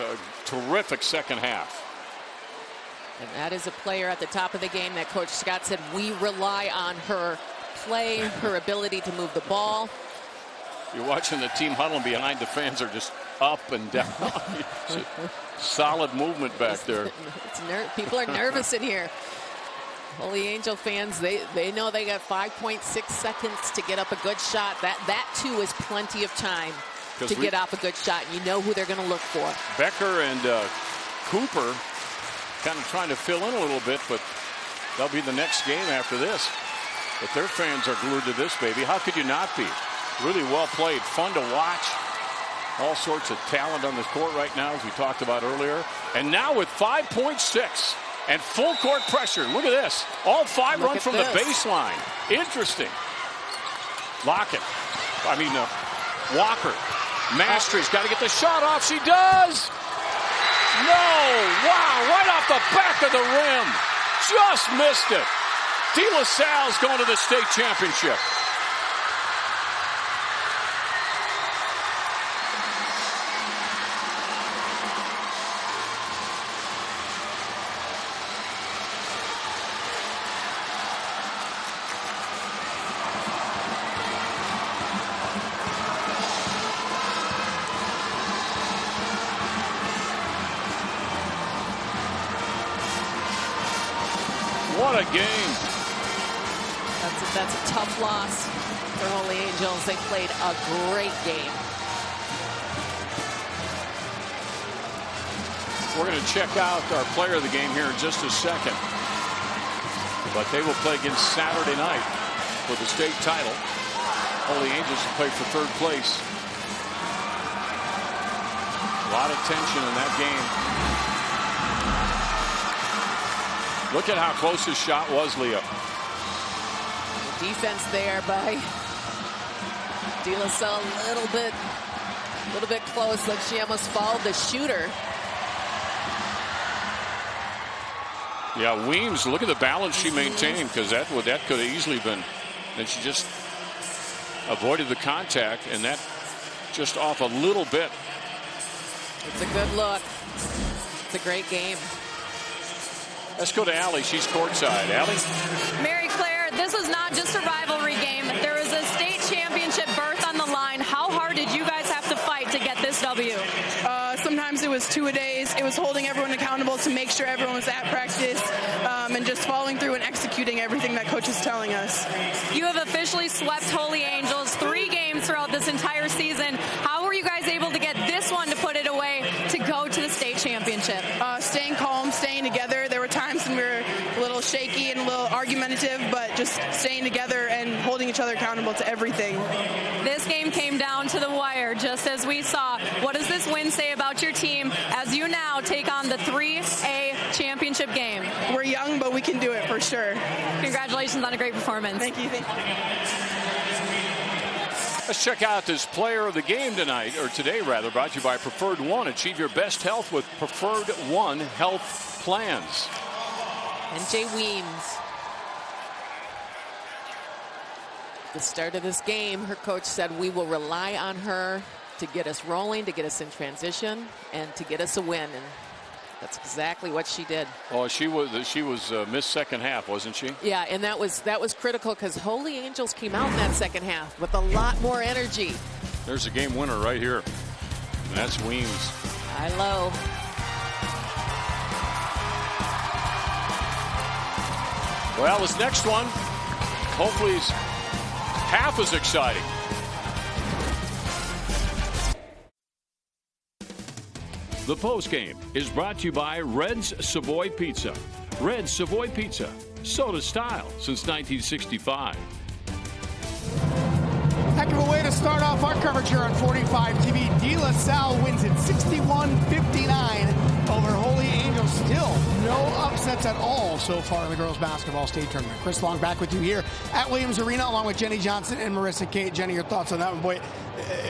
terrific second half. And that is a player at the top of the game that Coach Scott said we rely on her play, her ability to move the ball. You're watching the team huddle, and behind the fans are just up and down. Solid movement back there. People are nervous in here. Holy Angel fans, they know they got 5.6 seconds to get up a good shot. That too is plenty of time to get off a good shot. You know who they're going to look for. Becker and Cooper kind of trying to fill in a little bit, but they'll be the next game after this. But their fans are glued to this, baby. How could you not be? Really well played, fun to watch. All sorts of talent on this court right now, as we talked about earlier. And now with 5.6 and full court pressure. Look at this. All 5 run from the baseline. Interesting. Lockett. Walker. Mastre's got to get the shot off. She does. No. Wow. Right off the back of the rim. Just missed it. DeLaSalle's going to the state championship. a game. That's a tough loss for Holy Angels. They played a great game. We're going to check out our player of the game here in just a second. But they will play again Saturday night for the state title. Holy Angels will play for third place. A lot of tension in that game. Look at how close his shot was, Leah. The defense there by DeLaSalle a little bit close. Like she almost fouled the shooter. Yeah, Weems, look at the balance she maintained, because that could have easily been. And she just avoided the contact, and that just off a little bit. It's a good look. It's a great game. Let's go to Allie. She's courtside. Allie? Mary Claire, this was not just a rivalry game. There was a state championship berth on the line. How hard did you guys have to fight to get this W? Sometimes it was 2-a-days. It was holding everyone accountable to make sure everyone was at practice and just following through and executing everything that coach is telling us. You have officially swept Holy Angels 3 games throughout this entire season. How were you guys able to get this one to put it away to go to the state championship? Staying calm, staying together. There were times when we were a little shaky and a little argumentative, but just staying together and holding each other accountable to everything. This game came down to the wire, just as we saw. What does this win say about your team as you now take on the 3A championship game? We're young, but we can do it for sure. Congratulations on a great performance. Thank you. Let's check out this player of the game tonight, or today rather, brought to you by Preferred One. Achieve your best health with Preferred One health plans. NJ Weems. At the start of this game, her coach said we will rely on her to get us rolling, to get us in transition, and to get us a win. And that's exactly what she did. Oh, she was missed second half, wasn't she? Yeah, and that was critical, because Holy Angels came out in that second half with a lot more energy. There's a game winner right here. And that's Weems. High low. Well, this next one hopefully is half as exciting. The postgame is brought to you by Red's Savoy Pizza. Red's Savoy Pizza, soda style since 1965. Heck of a way to start off our coverage here on 45 TV. DeLaSalle wins it 61-59 over Holy Angels. Still no upsets at all so far in the girls basketball state tournament. Chris Long back with you here at Williams Arena along with Jenny Johnson and Marissa Kate. Jenny, your thoughts on that one? Boy,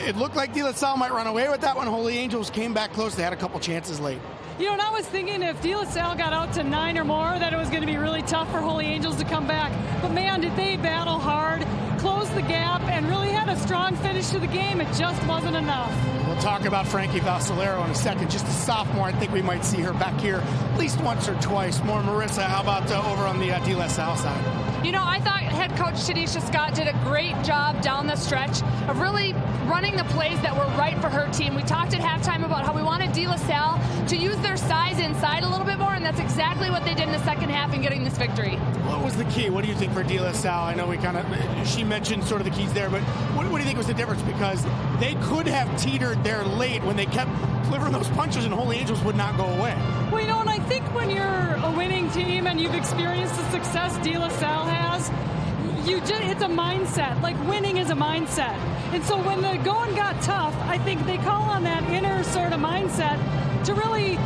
it looked like DeLaSalle might run away with that one. Holy Angels came back close. They had a couple chances late. You know, and I was thinking if DeLaSalle got out to 9 or more, that it was going to be really tough for Holy Angels to come back. But man, did they battle hard, close the gap, and really had a strong finish to the game. It just wasn't enough. We'll talk about Frankie Vascellaro in a second. Just a sophomore. I think we might see her back here at least once or twice more. Marissa, how about over on the DeLaSalle side? You know, I thought head coach Shadisha Scott did a great job down the stretch of really running the plays that were right for her team. We talked at halftime about how we wanted DeLaSalle to use their size inside a little bit more, and that's exactly what they did in the second half in getting this victory. What was the key? What do you think for DeLaSalle? I know she mentioned sort of the keys there, but what do you think was the difference? Because they could have teetered there late when they kept delivering those punches and Holy Angels would not go away. Well, you know, and I think when you're a winning team and you've experienced the success DeLaSalle has, it's a mindset. Like, winning is a mindset. And so when the going got tough, I think they call on that inner sort of mindset to really,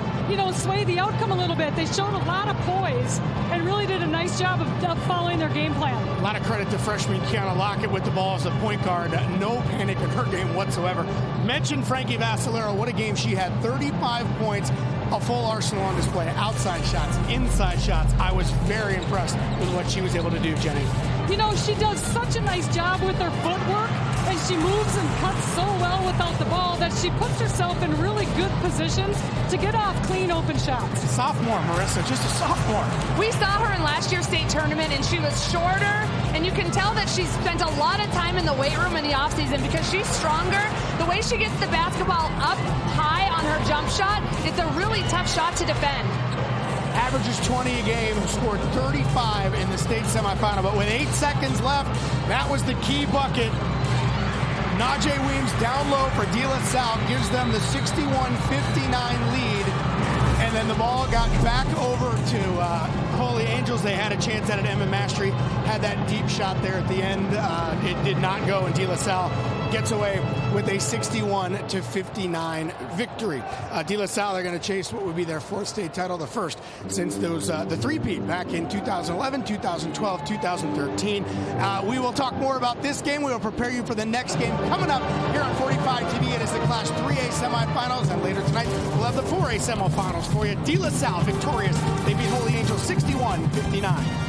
sway the outcome a little bit. They showed a lot of poise and really did a nice job of following their game plan. A lot of credit to freshman Kiana Lockett with the ball as a point guard. No panic in her game whatsoever. Mentioned Frankie Vascellaro. What a game she had. 35 points. A full arsenal on display. Outside shots, inside shots. I was very impressed with what she was able to do, Jenny. You know, she does such a nice job with her footwork, and she moves and cuts so well without the ball that she puts herself in really good positions to get off clean open shots. Sophomore, Marissa, just a sophomore. We saw her in last year's state tournament, and she was shorter, and you can tell that she spent a lot of time in the weight room in the offseason because she's stronger. The way she gets the basketball up high on her jump shot, it's a really tough shot to defend. averages 20 a game, who scored 35 in the state semifinal. But with 8 seconds left, that was the key bucket. NJ Weems down low for DeLaSalle gives them the 61-59 lead. And then the ball got back over to Holy Angels. They had a chance at it. Emma Mastre had that deep shot there at the end. It did not go, and DeLaSalle gets away with a 61-59 victory. DeLaSalle are going to chase what would be their 4th state title, the first since the three-peat back in 2011, 2012, 2013. We will talk more about this game. We will prepare you for the next game coming up here on 45 TV. It is the Class 3A semifinals, and later tonight we'll have the 4A semifinals for you. DeLaSalle victorious. They beat Holy Angels 61-59.